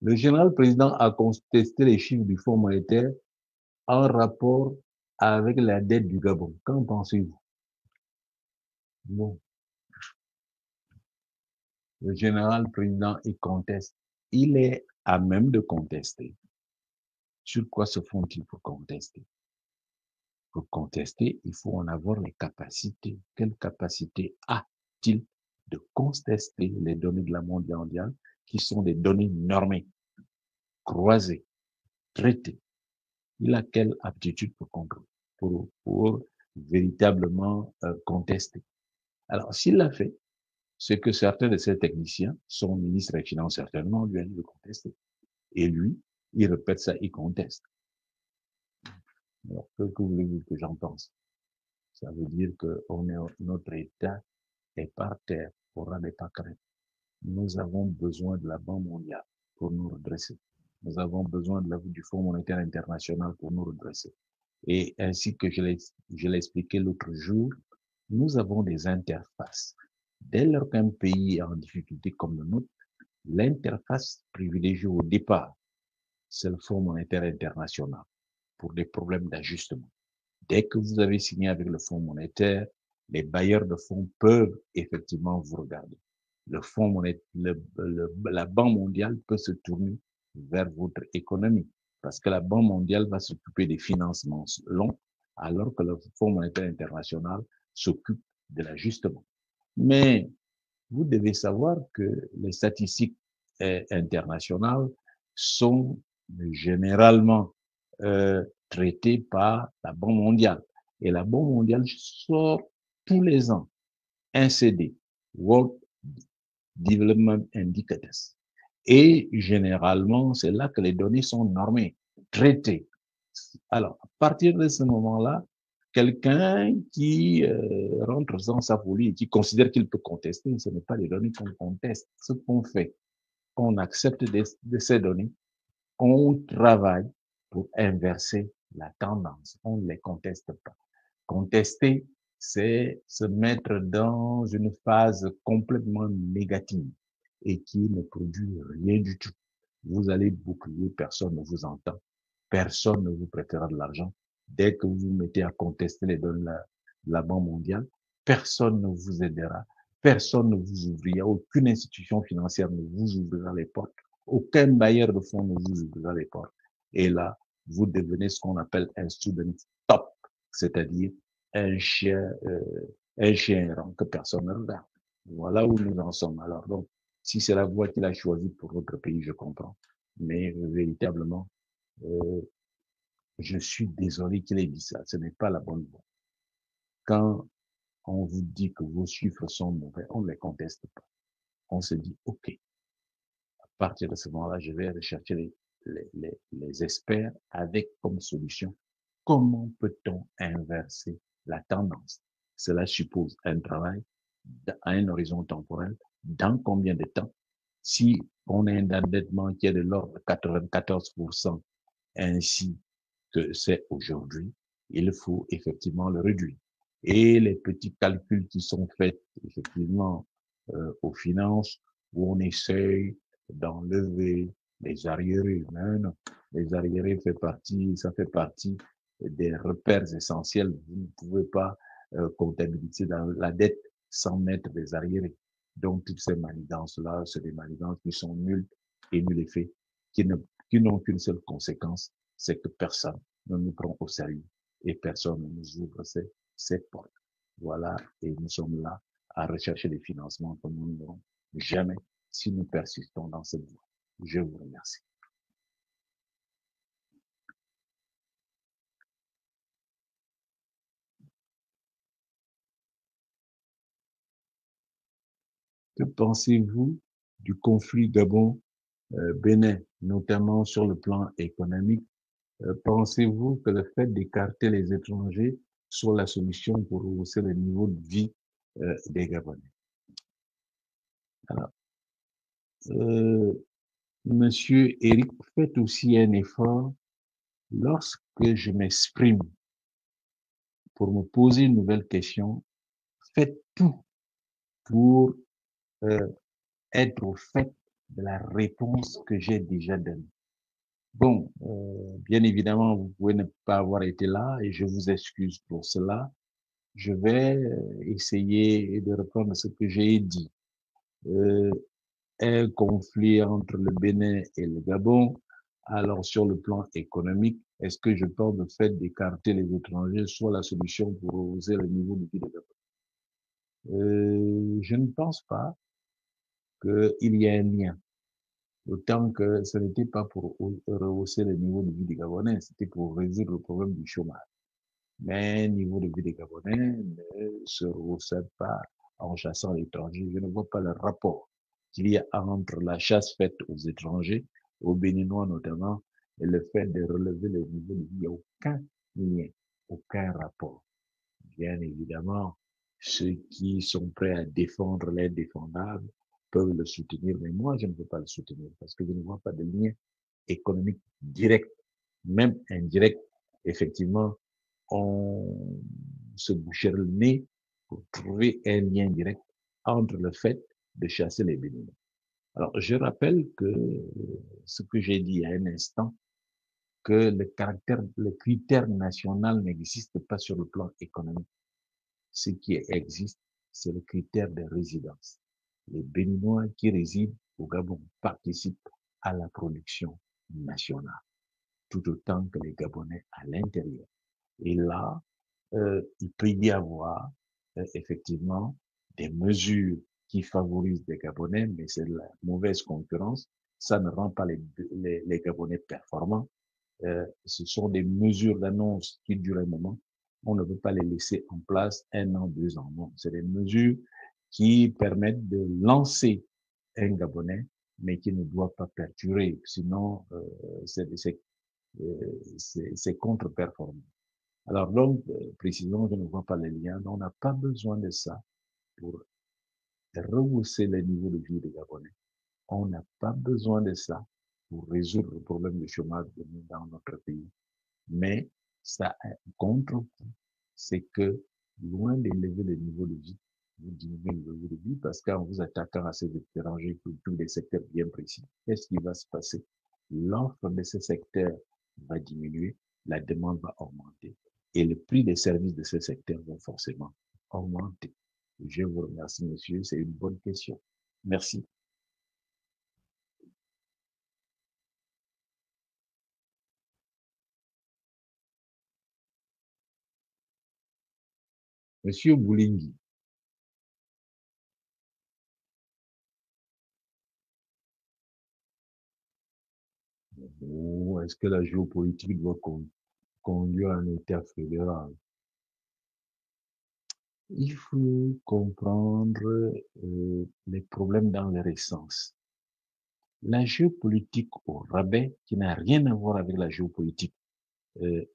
Le général président a contesté les chiffres du Fonds monétaire en rapport avec la dette du Gabon. Qu'en pensez-vous? Bon, le général président, il conteste. Il est à même de contester. Sur quoi se font-ils pour contester? Pour contester, il faut en avoir les capacités. Quelle capacité a-t-il de contester les données de la mondiale qui sont des données normées, croisées, traitées? Il a quelle aptitude pour véritablement contester? Alors, s'il l'a fait, c'est que certains de ces techniciens, son ministre des Finances certainement, lui a dit de contester. Et lui, il répète ça, il conteste. Alors, que voulez-vous que j'en pense? Ça veut dire que notre État est par terre, au ras des pâquerettes. Nous avons besoin de la Banque mondiale pour nous redresser. Nous avons besoin de l'avis du Fonds monétaire international pour nous redresser. Et ainsi que je l'ai expliqué l'autre jour, nous avons des interfaces. Dès lors qu'un pays est en difficulté comme le nôtre, l'interface privilégiée au départ, c'est le Fonds monétaire international pour des problèmes d'ajustement. Dès que vous avez signé avec le Fonds monétaire, les bailleurs de fonds peuvent effectivement vous regarder. Le Fonds monétaire, la Banque mondiale peut se tourner vers votre économie parce que la Banque mondiale va s'occuper des financements longs alors que le Fonds monétaire international s'occupe de l'ajustement. Mais vous devez savoir que les statistiques internationales sont généralement traitées par la Banque mondiale. Et la Banque mondiale sort tous les ans un CD, World Development Indicators. Et généralement, c'est là que les données sont normées, traitées. Alors, à partir de ce moment-là, quelqu'un qui rentre dans sa folie et qui considère qu'il peut contester, ce n'est pas les données qu'on conteste. Ce qu'on fait, on accepte de ces données, on travaille pour inverser la tendance. On ne les conteste pas. Contester, c'est se mettre dans une phase complètement négative et qui ne produit rien du tout. Vous allez bouclier, personne ne vous entend, personne ne vous prêtera de l'argent. Dès que vous vous mettez à contester les données, de la Banque mondiale, personne ne vous aidera, personne ne vous ouvrira, aucune institution financière ne vous ouvrira les portes, aucun bailleur de fonds ne vous ouvrira les portes. Et là, vous devenez ce qu'on appelle un student top, c'est-à-dire un chien, un chien errant que personne ne regarde. Voilà où nous en sommes. Alors donc, si c'est la voie qu'il a choisie pour votre pays, je comprends. Mais véritablement, euh, je suis désolé qu'il ait dit ça. Ce n'est pas la bonne voie. Quand on vous dit que vos chiffres sont mauvais, on ne les conteste pas. On se dit, OK, à partir de ce moment-là, je vais rechercher les experts avec comme solution comment peut-on inverser la tendance. Cela suppose un travail à un horizon temporel. Dans combien de temps? Si on a un endettement qui est de l'ordre de 94%, ainsi que c'est aujourd'hui, il faut effectivement le réduire. Et les petits calculs qui sont faits effectivement aux finances, où on essaye d'enlever les arriérés. Mais non, les arriérés ça fait partie des repères essentiels. Vous ne pouvez pas comptabiliser dans la dette sans mettre des arriérés. Donc, toutes ces manigances-là, c'est des manigances qui sont nulles et nul effet, qui n'ont qu'une seule conséquence, c'est que personne ne nous prend au sérieux et personne ne nous ouvre ses portes. Voilà, et nous sommes là à rechercher des financements que nous n'aurons jamais si nous persistons dans cette voie. Je vous remercie. Que pensez-vous du conflit Gabon-Bénin, notamment sur le plan économique? Pensez-vous que le fait d'écarter les étrangers soit la solution pour rehausser le niveau de vie des Gabonais? Alors, Monsieur Eric, faites aussi un effort lorsque je m'exprime pour me poser une nouvelle question. Faites tout pour euh, être au fait de la réponse que j'ai déjà donnée. Bon, bien évidemment, vous pouvez ne pas avoir été là et je vous excuse pour cela. Je vais essayer de reprendre ce que j'ai dit. Euh, un conflit entre le Bénin et le Gabon. Alors, sur le plan économique, est-ce que je pense le fait d'écarter les étrangers soit la solution pour rehausser le niveau de vie des Gabonais? Je ne pense pas qu'il y ait un lien. Autant que ce n'était pas pour rehausser le niveau de vie des Gabonais, c'était pour résoudre le problème du chômage. Mais le niveau de vie des Gabonais ne se rehausse pas en chassant l'étranger. Je ne vois pas le rapport qu'il y a entre la chasse faite aux étrangers, aux Béninois notamment, et le fait de relever le niveau de vie. Il n'y a aucun lien, aucun rapport. Bien évidemment, ceux qui sont prêts à défendre l'indéfendable peuvent le soutenir, mais moi, je ne peux pas le soutenir parce que je ne vois pas de lien économique direct, même indirect. Effectivement, on se boucherait le nez pour trouver un lien direct entre le fait de chasser les Béninois. Alors, je rappelle que ce que j'ai dit il y a un instant, que le critère national n'existe pas sur le plan économique. Ce qui existe, c'est le critère de résidence. Les Béninois qui résident au Gabon participent à la production nationale, tout autant que les Gabonais à l'intérieur. Et là, il peut y avoir effectivement des mesures qui favorisent les Gabonais, mais c'est la mauvaise concurrence. Ça ne rend pas les Gabonais performants. Ce sont des mesures d'annonce qui durent un moment. On ne peut pas les laisser en place 1 an, 2 ans. Non, c'est des mesures qui permettent de lancer un Gabonais, mais qui ne doivent pas perdurer. Sinon, c'est contre-performant. Alors donc, précisément, je ne vois pas les liens. On n'a pas besoin de ça pour rehausser le niveau de vie des Gabonais. On n'a pas besoin de ça pour résoudre le problème du chômage dans notre pays. Mais ça a un contre-coup, c'est que loin d'élever le niveau de vie, vous diminuez le niveau de vie parce qu'en vous attaquant à ces étrangers pour tous des secteurs bien précis, qu'est-ce qui va se passer? L'offre de ces secteurs va diminuer, la demande va augmenter. et le prix des services de ce secteur vont forcément augmenter. Je vous remercie, monsieur. C'est une bonne question. Merci. Monsieur Boulingui, ou est-ce que la géopolitique doit conduire à un État fédéral? Il faut comprendre les problèmes dans leur essence. La géopolitique au rabais, qui n'a rien à voir avec la géopolitique euh,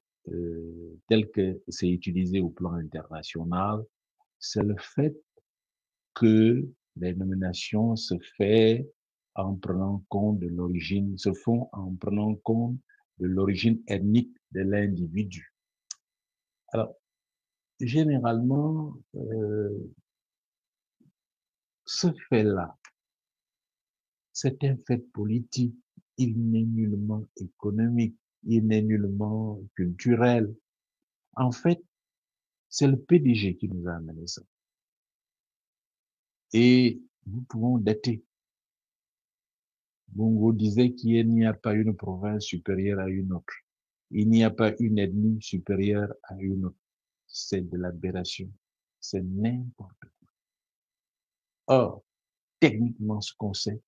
telle que c'est utilisé au plan international, c'est le fait que les nominations se fait en prenant compte de l'origine, se font en prenant compte de l'origine ethnique de l'individu. Alors, généralement, ce fait-là, c'est un fait politique, il n'est nullement économique, il n'est nullement culturel. En fait, c'est le PDG qui nous a amené ça. Et nous pouvons dater. Bongo disait qu'il n'y a pas une province supérieure à une autre. Il n'y a pas une ethnie supérieure à une autre. C'est de l'aberration. C'est n'importe quoi. Or, techniquement, ce qu'on sait,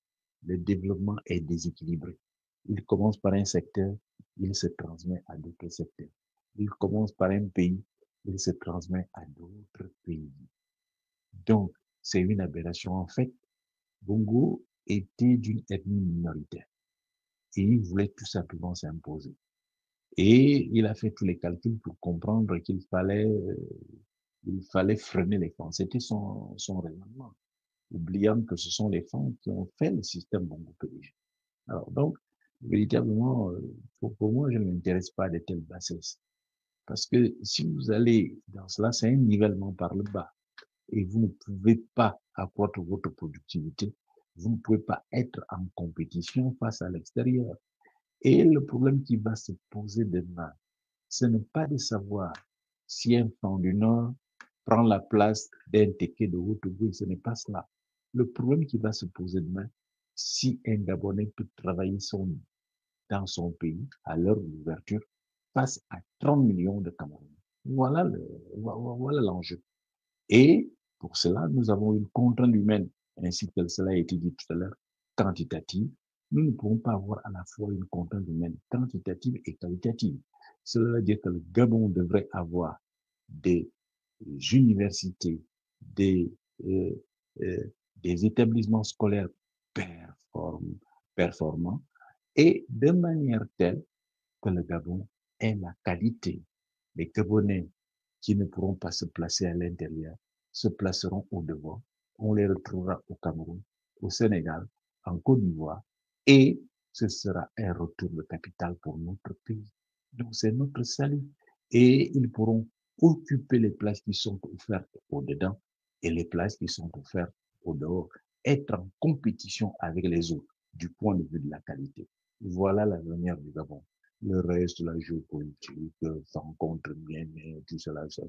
le développement est déséquilibré. Il commence par un secteur, il se transmet à d'autres secteurs. Il commence par un pays, il se transmet à d'autres pays. Donc, c'est une aberration. En fait, Bongo était d'une ethnie minoritaire et il voulait tout simplement s'imposer. Et il a fait tous les calculs pour comprendre il fallait freiner les femmes. C'était son raisonnement, oubliant que ce sont les femmes qui ont fait le système Bongo PDG. Alors donc, véritablement, pour moi, je ne m'intéresse pas à de telles bassesses. Parce que si vous allez dans cela, c'est un nivellement par le bas. Et vous ne pouvez pas accroître votre productivité. Vous ne pouvez pas être en compétition face à l'extérieur. Et le problème qui va se poser demain, ce n'est pas de savoir si un fan du Nord prend la place d'un Téké de Haute-Ogooué, ce n'est pas cela. Le problème qui va se poser demain, si un Gabonais peut travailler dans son pays à l'heure d'ouverture face à 30 millions de Camerounais. Voilà l'enjeu. Et pour cela, nous avons une contrainte humaine, ainsi que cela a été dit tout à l'heure, quantitative. Nous ne pouvons pas avoir à la fois une contrainte humaine quantitative et qualitative. Cela veut dire que le Gabon devrait avoir des universités, des, euh, des établissements scolaires perform, performants et de manière telle que le Gabon ait la qualité. Les Gabonais qui ne pourront pas se placer à l'intérieur se placeront au devant. On les retrouvera au Cameroun, au Sénégal, en Côte d'Ivoire et ce sera un retour de capital pour notre pays. Donc c'est notre salut. Et ils pourront occuper les places qui sont offertes au-dedans et les places qui sont offertes au-dehors. Être en compétition avec les autres du point de vue de la qualité. Voilà la manière du Gabon. Le reste, la géopolitique, rencontre bien, tout cela, ça,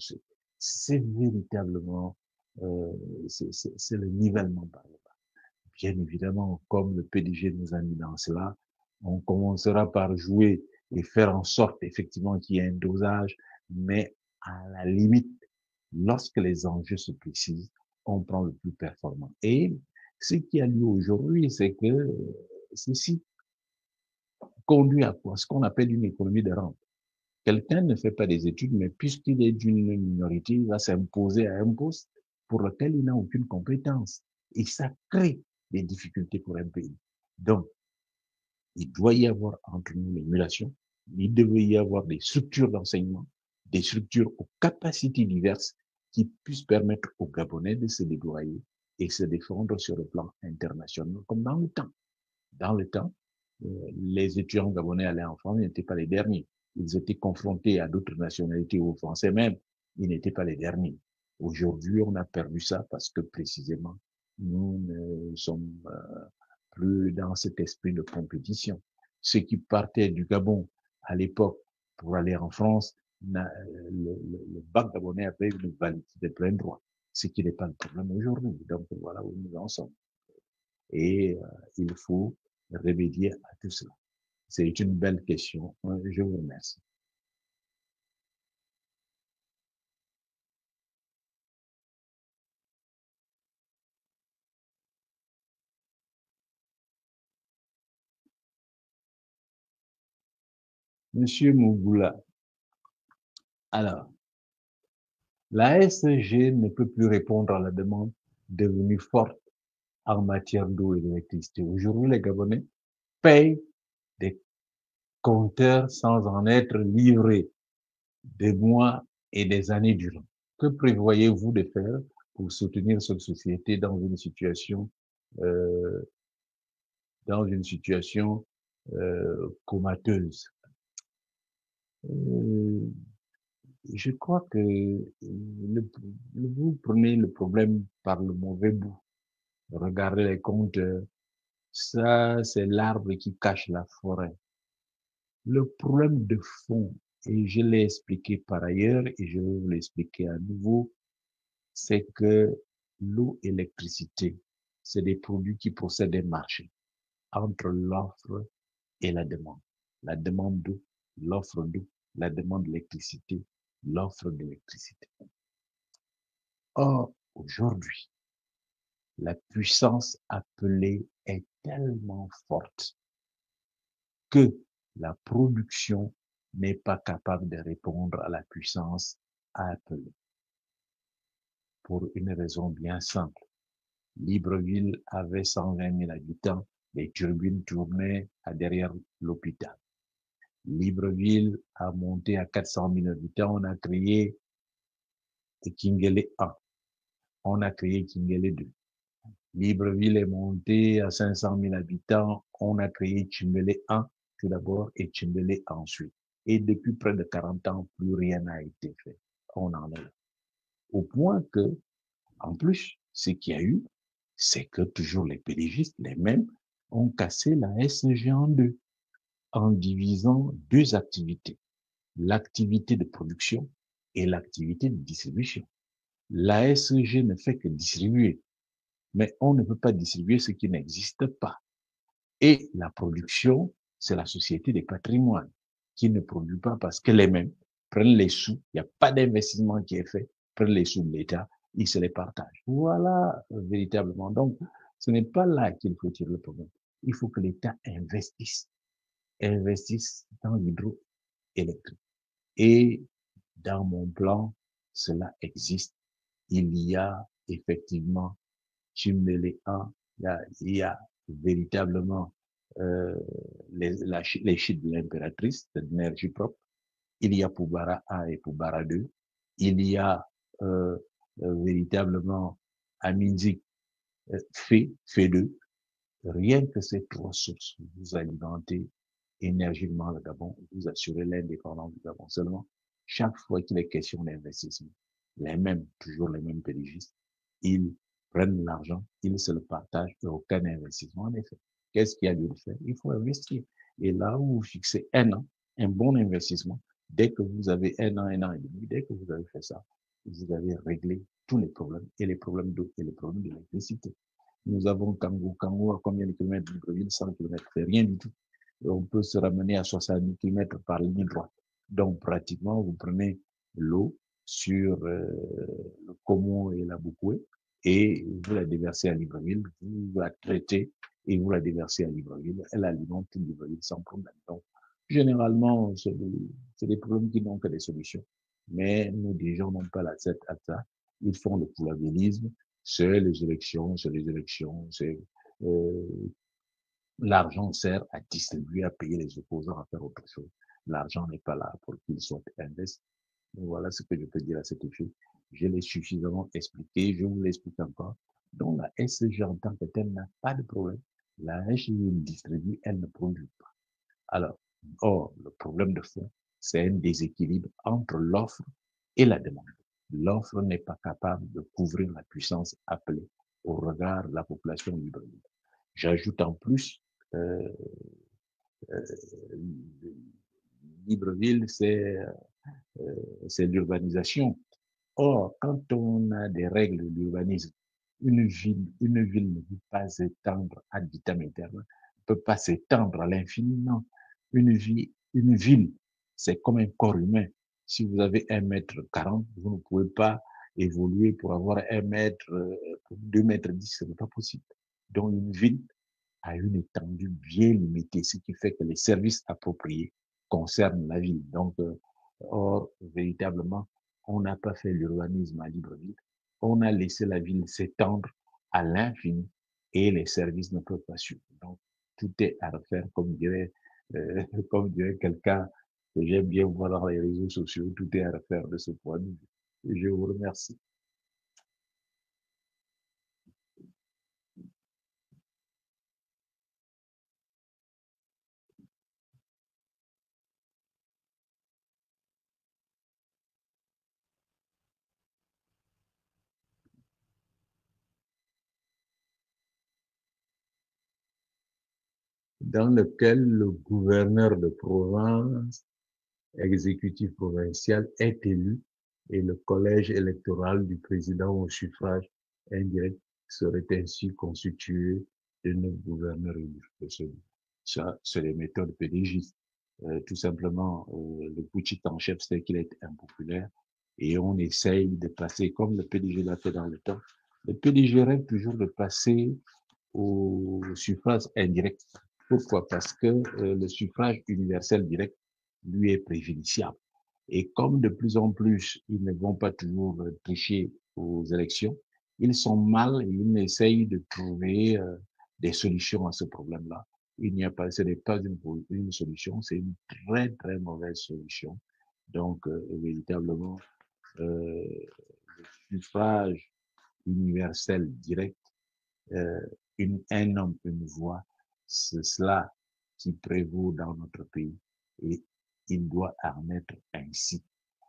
c'est véritablement, c'est le nivellement par là. Bien évidemment, comme le PDG nous a mis dans cela, on commencera par jouer et faire en sorte effectivement qu'il y ait un dosage, mais à la limite, lorsque les enjeux se précisent, on prend le plus performant. Et ce qui a lieu aujourd'hui, c'est que ceci conduit à quoi? Ce qu'on appelle une économie de rente. Quelqu'un ne fait pas des études, mais puisqu'il est d'une minorité, il va s'imposer à un poste pour lequel il n'a aucune compétence. Et ça crée des difficultés pour un pays. Donc, il doit y avoir entre nous l'émulation, il devait y avoir des structures d'enseignement, des structures aux capacités diverses qui puissent permettre aux Gabonais de se déployer et se défendre sur le plan international comme dans le temps. Dans le temps, les étudiants gabonais allaient en France, ils n'étaient pas les derniers. Ils étaient confrontés à d'autres nationalités, aux Français même, ils n'étaient pas les derniers. Aujourd'hui, on a perdu ça parce que précisément, nous ne sommes plus dans cet esprit de compétition. Ceux qui partaient du Gabon à l'époque pour aller en France le banque gabonais avait une validité de plein droit, ce qui n'est pas le problème aujourd'hui. Donc voilà où nous en sommes. Et il faut remédier à tout cela. C'est une belle question. Je vous remercie. Monsieur Mougoula, alors, la SG ne peut plus répondre à la demande devenue forte en matière d'eau et d'électricité. Aujourd'hui, les Gabonais payent des compteurs sans en être livrés des mois et des années durant. Que prévoyez-vous de faire pour soutenir cette société euh, dans une situation comateuse? Euh, je crois que vous prenez le problème par le mauvais bout. Regardez les comptes, ça c'est l'arbre qui cache la forêt. Le problème de fond, et je l'ai expliqué par ailleurs et je vais vous l'expliquer à nouveau, c'est que l'eau et l'électricité, c'est des produits qui possèdent des marchés entre l'offre et la demande. La demande d'eau, l'offre d'eau, la demande d'électricité, l'offre d'électricité. Or, aujourd'hui, la puissance appelée est tellement forte que la production n'est pas capable de répondre à la puissance appelée. Pour une raison bien simple. Libreville avait 120 000 habitants, les turbines tournaient à derrière l'hôpital. Libreville a monté à 400 000 habitants, on a créé Kingele 1, on a créé Kingele 2. Libreville est monté à 500 000 habitants, on a créé Chimbele 1 tout d'abord et Chimbele ensuite. Et depuis près de 40 ans, plus rien n'a été fait. On en est là. Au point que, en plus, ce qu'il y a eu, c'est que toujours les pédigistes, les mêmes, ont cassé la SG en deux, en divisant deux activités, l'activité de production et l'activité de distribution. La SG ne fait que distribuer, mais on ne peut pas distribuer ce qui n'existe pas. Et la production, c'est la société des patrimoines qui ne produit pas parce que les mêmes prennent les sous, il n'y a pas d'investissement qui est fait, prennent les sous de l'État, ils se les partagent. Voilà, véritablement. Donc, ce n'est pas là qu'il faut tirer le problème. Il faut que l'État investisse dans l'hydroélectrique. Et dans mon plan, cela existe. Il y a effectivement Chimele 1, il y a véritablement euh, les chutes de l'impératrice, de l'énergie propre. Il y a Poubara 1 et Poubara 2. Il y a véritablement Aminzik fait 2. Rien que ces trois sources, vous alimentez énergiquement le Gabon, vous assurez l'indépendance du Gabon. Seulement, chaque fois qu'il est question d'investissement, toujours les mêmes pédigistes, ils prennent l'argent, ils se le partagent et aucun investissement en effet. Qu'est-ce qu'il y a lieu de faire? Il faut investir. Et là où vous fixez un an, un bon investissement, dès que vous avez un an et demi, dès que vous avez fait ça, vous avez réglé tous les problèmes, et les problèmes d'eau et les problèmes d'électricité. Nous avons Kangou. Kangou à combien de kilomètres de Libreville? 100 kilomètres. C'est rien du tout. Et on peut se ramener à 70 kilomètres par ligne droite. Donc, pratiquement, vous prenez l'eau sur le Komo et la Boukoué et vous la déversez à Libreville, vous la traitez et vous la déversez à Libreville. Elle alimente Libreville sans problème. Donc, généralement, c'est des problèmes qui n'ont que des solutions. Mais nos dirigeants n'ont pas la tête à ça. Ils font le poulabilisme. C'est les élections, euh, l'argent sert à distribuer, à payer les opposants, à faire autre chose. L'argent n'est pas là pour qu'il soit investi. Voilà ce que je peux dire à cet effet. Je l'ai suffisamment expliqué, je vous l'explique encore. Donc la SG en tant que telle n'a pas de problème. La SG distribue, elle ne produit pas. Alors, or, le problème de fond, c'est un déséquilibre entre l'offre et la demande. L'offre n'est pas capable de couvrir la puissance appelée au regard de la population libre. J'ajoute en plus, euh, euh, Libreville, c'est l'urbanisation. Or, quand on a des règles d'urbanisme, une ville ne peut pas s'étendre ad vitam aeternam, ne peut pas s'étendre à l'infini, non. Une ville, c'est comme un corps humain. Si vous avez 1 m 40, vous ne pouvez pas évoluer pour avoir 1 m, 2 m 10, ce n'est pas possible. Donc, une ville a une étendue bien limitée, ce qui fait que les services appropriés concernent la ville. Donc, or, véritablement, on n'a pas fait l'urbanisme à Libreville. On a laissé la ville s'étendre à l'infini et les services ne peuvent pas suivre. Donc, tout est à refaire, euh, comme dirait quelqu'un que j'aime bien voir dans les réseaux sociaux, tout est à refaire de ce point de vue. Et je vous remercie. Dans lequel le gouverneur de province exécutif provincial est élu et le collège électoral du président au suffrage indirect serait ainsi constitué de 9 gouverneurs élus. Ça, c'est les méthodes pédagogiques. Tout simplement, le putschiste en chef, c'est qu'il est impopulaire et on essaye de passer, comme le PDG l'a fait dans le temps, le PDG rêve toujours de passer au suffrage indirect. Pourquoi? Parce que le suffrage universel direct lui est préjudiciable. Et comme de plus en plus, ils ne vont pas toujours tricher aux élections, ils sont mal et ils essayent de trouver des solutions à ce problème-là. Il n'y a pas, ce n'est pas une solution, c'est une très, très mauvaise solution. Donc, véritablement, le suffrage universel direct, euh, un homme, une voix, c'est cela qui prévaut dans notre pays et il doit en être ainsi.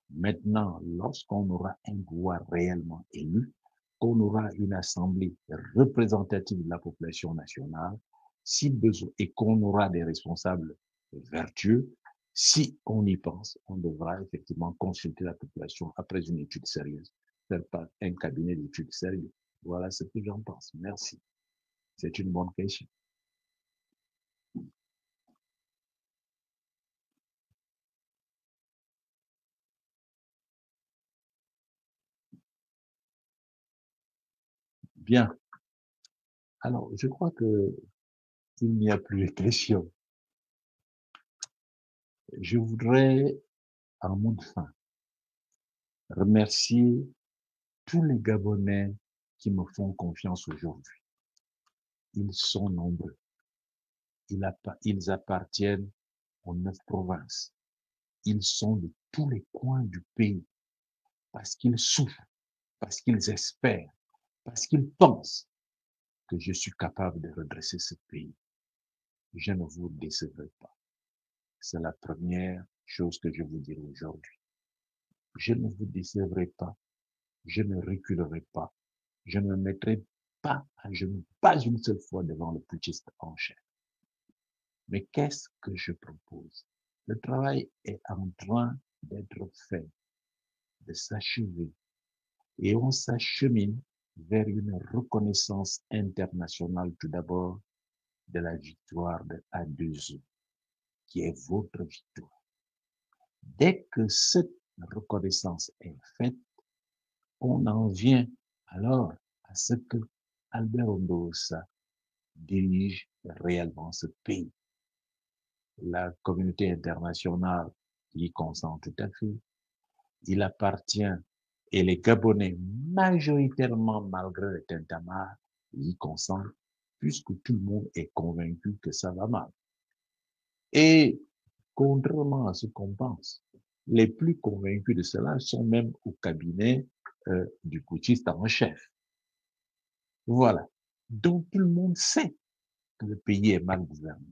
Maintenant, lorsqu'on aura un pouvoir réellement élu, qu'on aura une assemblée représentative de la population nationale, si besoin, et qu'on aura des responsables vertueux, si on y pense, on devra effectivement consulter la population après une étude sérieuse, faire par un cabinet d'études sérieux. Voilà ce que j'en pense. Merci. C'est une bonne question. Bien. Alors, je crois que il n'y a plus de questions. Je voudrais, en mot de fin, remercier tous les Gabonais qui me font confiance aujourd'hui. Ils sont nombreux. Ils appartiennent aux 9 provinces. Ils sont de tous les coins du pays parce qu'ils souffrent, parce qu'ils espèrent, parce qu'ils pensent que je suis capable de redresser ce pays. Je ne vous décevrai pas. C'est la première chose que je vous dirai aujourd'hui. Je ne vous décevrai pas. Je ne reculerai pas. Je ne me mettrai pas à genoux, pas une seule fois devant le putschiste en chef. Mais qu'est-ce que je propose? Le travail est en train d'être fait, de s'achever, et on s'achemine vers une reconnaissance internationale tout d'abord de la victoire de A2E, qui est votre victoire. Dès que cette reconnaissance est faite, on en vient alors à ce que Albert Ondosa dirige réellement ce pays. La communauté internationale y consent tout à fait. Il appartient, et les Gabonais, majoritairement malgré le tintamarre, y consentent, puisque tout le monde est convaincu que ça va mal. Et contrairement à ce qu'on pense, les plus convaincus de cela sont même au cabinet du putschiste en chef. Voilà. Donc tout le monde sait que le pays est mal gouverné,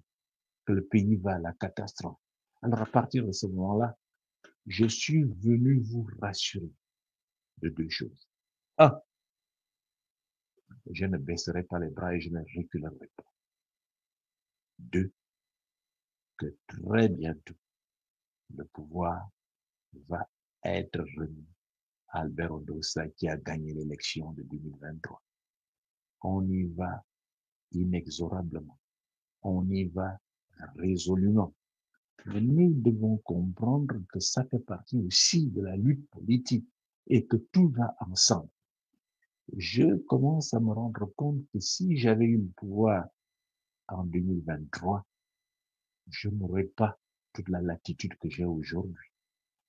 que le pays va à la catastrophe. Alors à partir de ce moment-là, je suis venu vous rassurer de 2 choses. Un, je ne baisserai pas les bras et je ne reculerai pas. Deux, que très bientôt, le pouvoir va être remis à Albert Odossa qui a gagné l'élection de 2023. On y va inexorablement. On y va résolument. Mais nous devons comprendre que ça fait partie aussi de la lutte politique et que tout va ensemble. Je commence à me rendre compte que si j'avais eu le pouvoir en 2023, je n'aurais pas toute la latitude que j'ai aujourd'hui.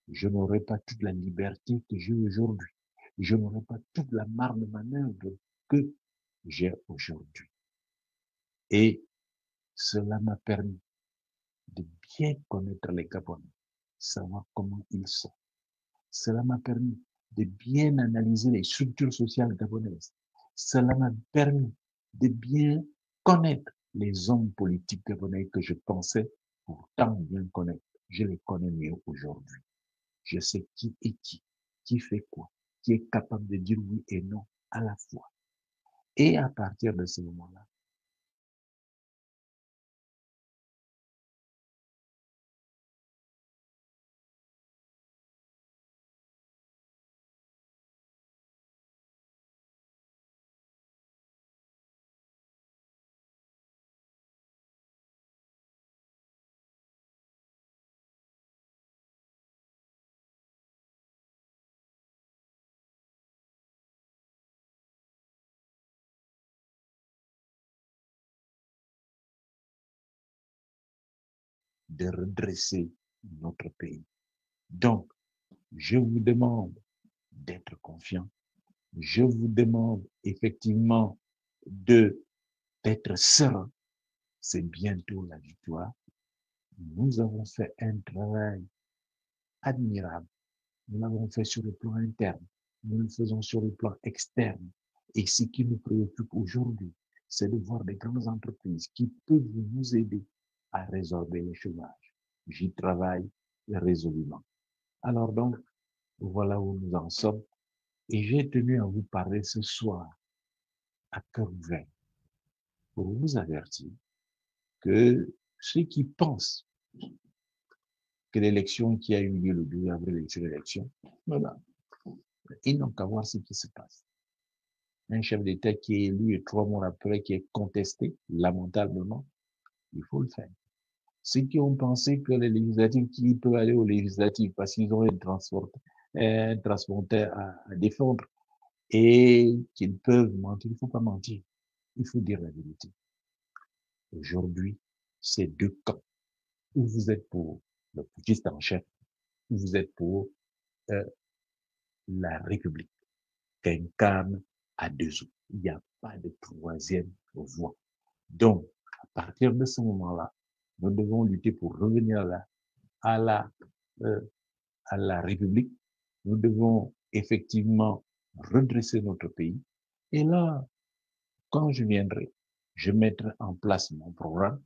Je n'aurais pas toute la liberté que j'ai aujourd'hui. Je n'aurais pas toute la marge de manœuvre que j'ai aujourd'hui. Et cela m'a permis de bien connaître les Gabonais, savoir comment ils sont. Cela m'a permis de bien analyser les structures sociales gabonaises. Cela m'a permis de bien connaître les hommes politiques gabonais que je pensais pourtant bien connaître. Je les connais mieux aujourd'hui. Je sais qui est qui fait quoi, qui est capable de dire oui et non à la fois. Et à partir de ce moment-là, de redresser notre pays. Donc, je vous demande d'être confiant. Je vous demande effectivement de d'être serein. C'est bientôt la victoire. Nous avons fait un travail admirable. Nous l'avons fait sur le plan interne. Nous le faisons sur le plan externe. Et ce qui nous préoccupe aujourd'hui, c'est de voir des grandes entreprises qui peuvent nous aider à résorber le chômage. J'y travaille résolument. Alors donc, voilà où nous en sommes. Et j'ai tenu à vous parler ce soir à cœur ouvert pour vous avertir que ceux qui pensent que l'élection qui a eu lieu le 2 avril est une élection, voilà, ils n'ont qu'à voir ce qui se passe. Un chef d'État qui est élu et 3 mois après qui est contesté, lamentablement, il faut le faire. Ceux qui ont pensé que les législatives, qui peuvent aller aux législatives parce qu'ils ont un transporteur à défendre et qu'ils peuvent mentir, il ne faut pas mentir. Il faut dire la vérité. Aujourd'hui, c'est deux camps. Ou vous êtes pour le putschiste en chef, ou vous êtes pour euh, la République qu'incarne à deux eaux. Il n'y a pas de troisième voie. Donc, à partir de ce moment-là, nous devons lutter pour revenir à la, euh, à la République. Nous devons effectivement redresser notre pays. Et là, quand je viendrai, je mettrai en place mon programme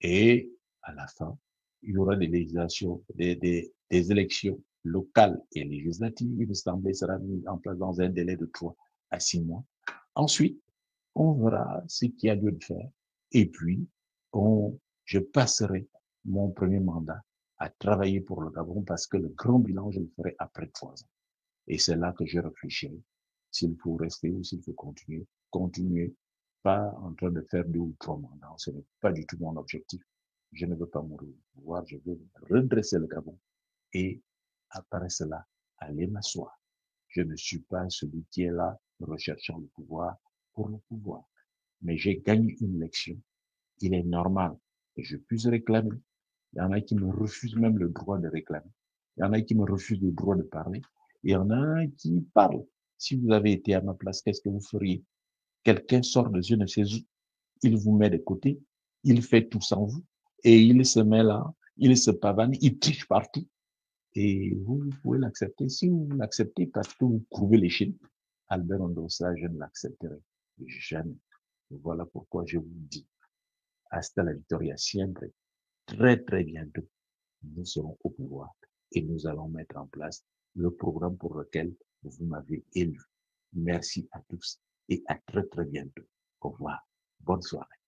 et à la fin, il y aura des législations, des élections locales et législatives. Une assemblée sera mise en place dans un délai de 3 à 6 mois. Ensuite, on verra ce qu'il y a lieu de faire. Et puis, je passerai mon premier mandat à travailler pour le Gabon parce que le grand bilan, je le ferai après 3 ans. Et c'est là que je réfléchirai s'il faut rester ou s'il faut continuer. Continuer, pas en train de faire 2 ou 3 mandats. Ce n'est pas du tout mon objectif. Je ne veux pas mourir au pouvoir, je veux redresser le Gabon et après cela, aller m'asseoir. Je ne suis pas celui qui est là recherchant le pouvoir pour le pouvoir. Mais j'ai gagné une élection. Il est normal que je puisse réclamer. Il y en a qui me refusent même le droit de réclamer. Il y en a qui me refusent le droit de parler. Il y en a qui parlent. Si vous avez été à ma place, qu'est-ce que vous feriez? Quelqu'un sort de je ne sais où, il vous met de côté, il fait tout sans vous, et il se met là, il se pavane, il triche partout. Et vous pouvez l'accepter. Si vous l'acceptez parce que vous prouvez les Chines, Albert Ondossa, je ne l'accepterai jamais. Voilà pourquoi je vous dis, hasta la victoria siempre. Très, très bientôt, nous serons au pouvoir et nous allons mettre en place le programme pour lequel vous m'avez élu. Merci à tous et à très, très bientôt. Au revoir. Bonne soirée.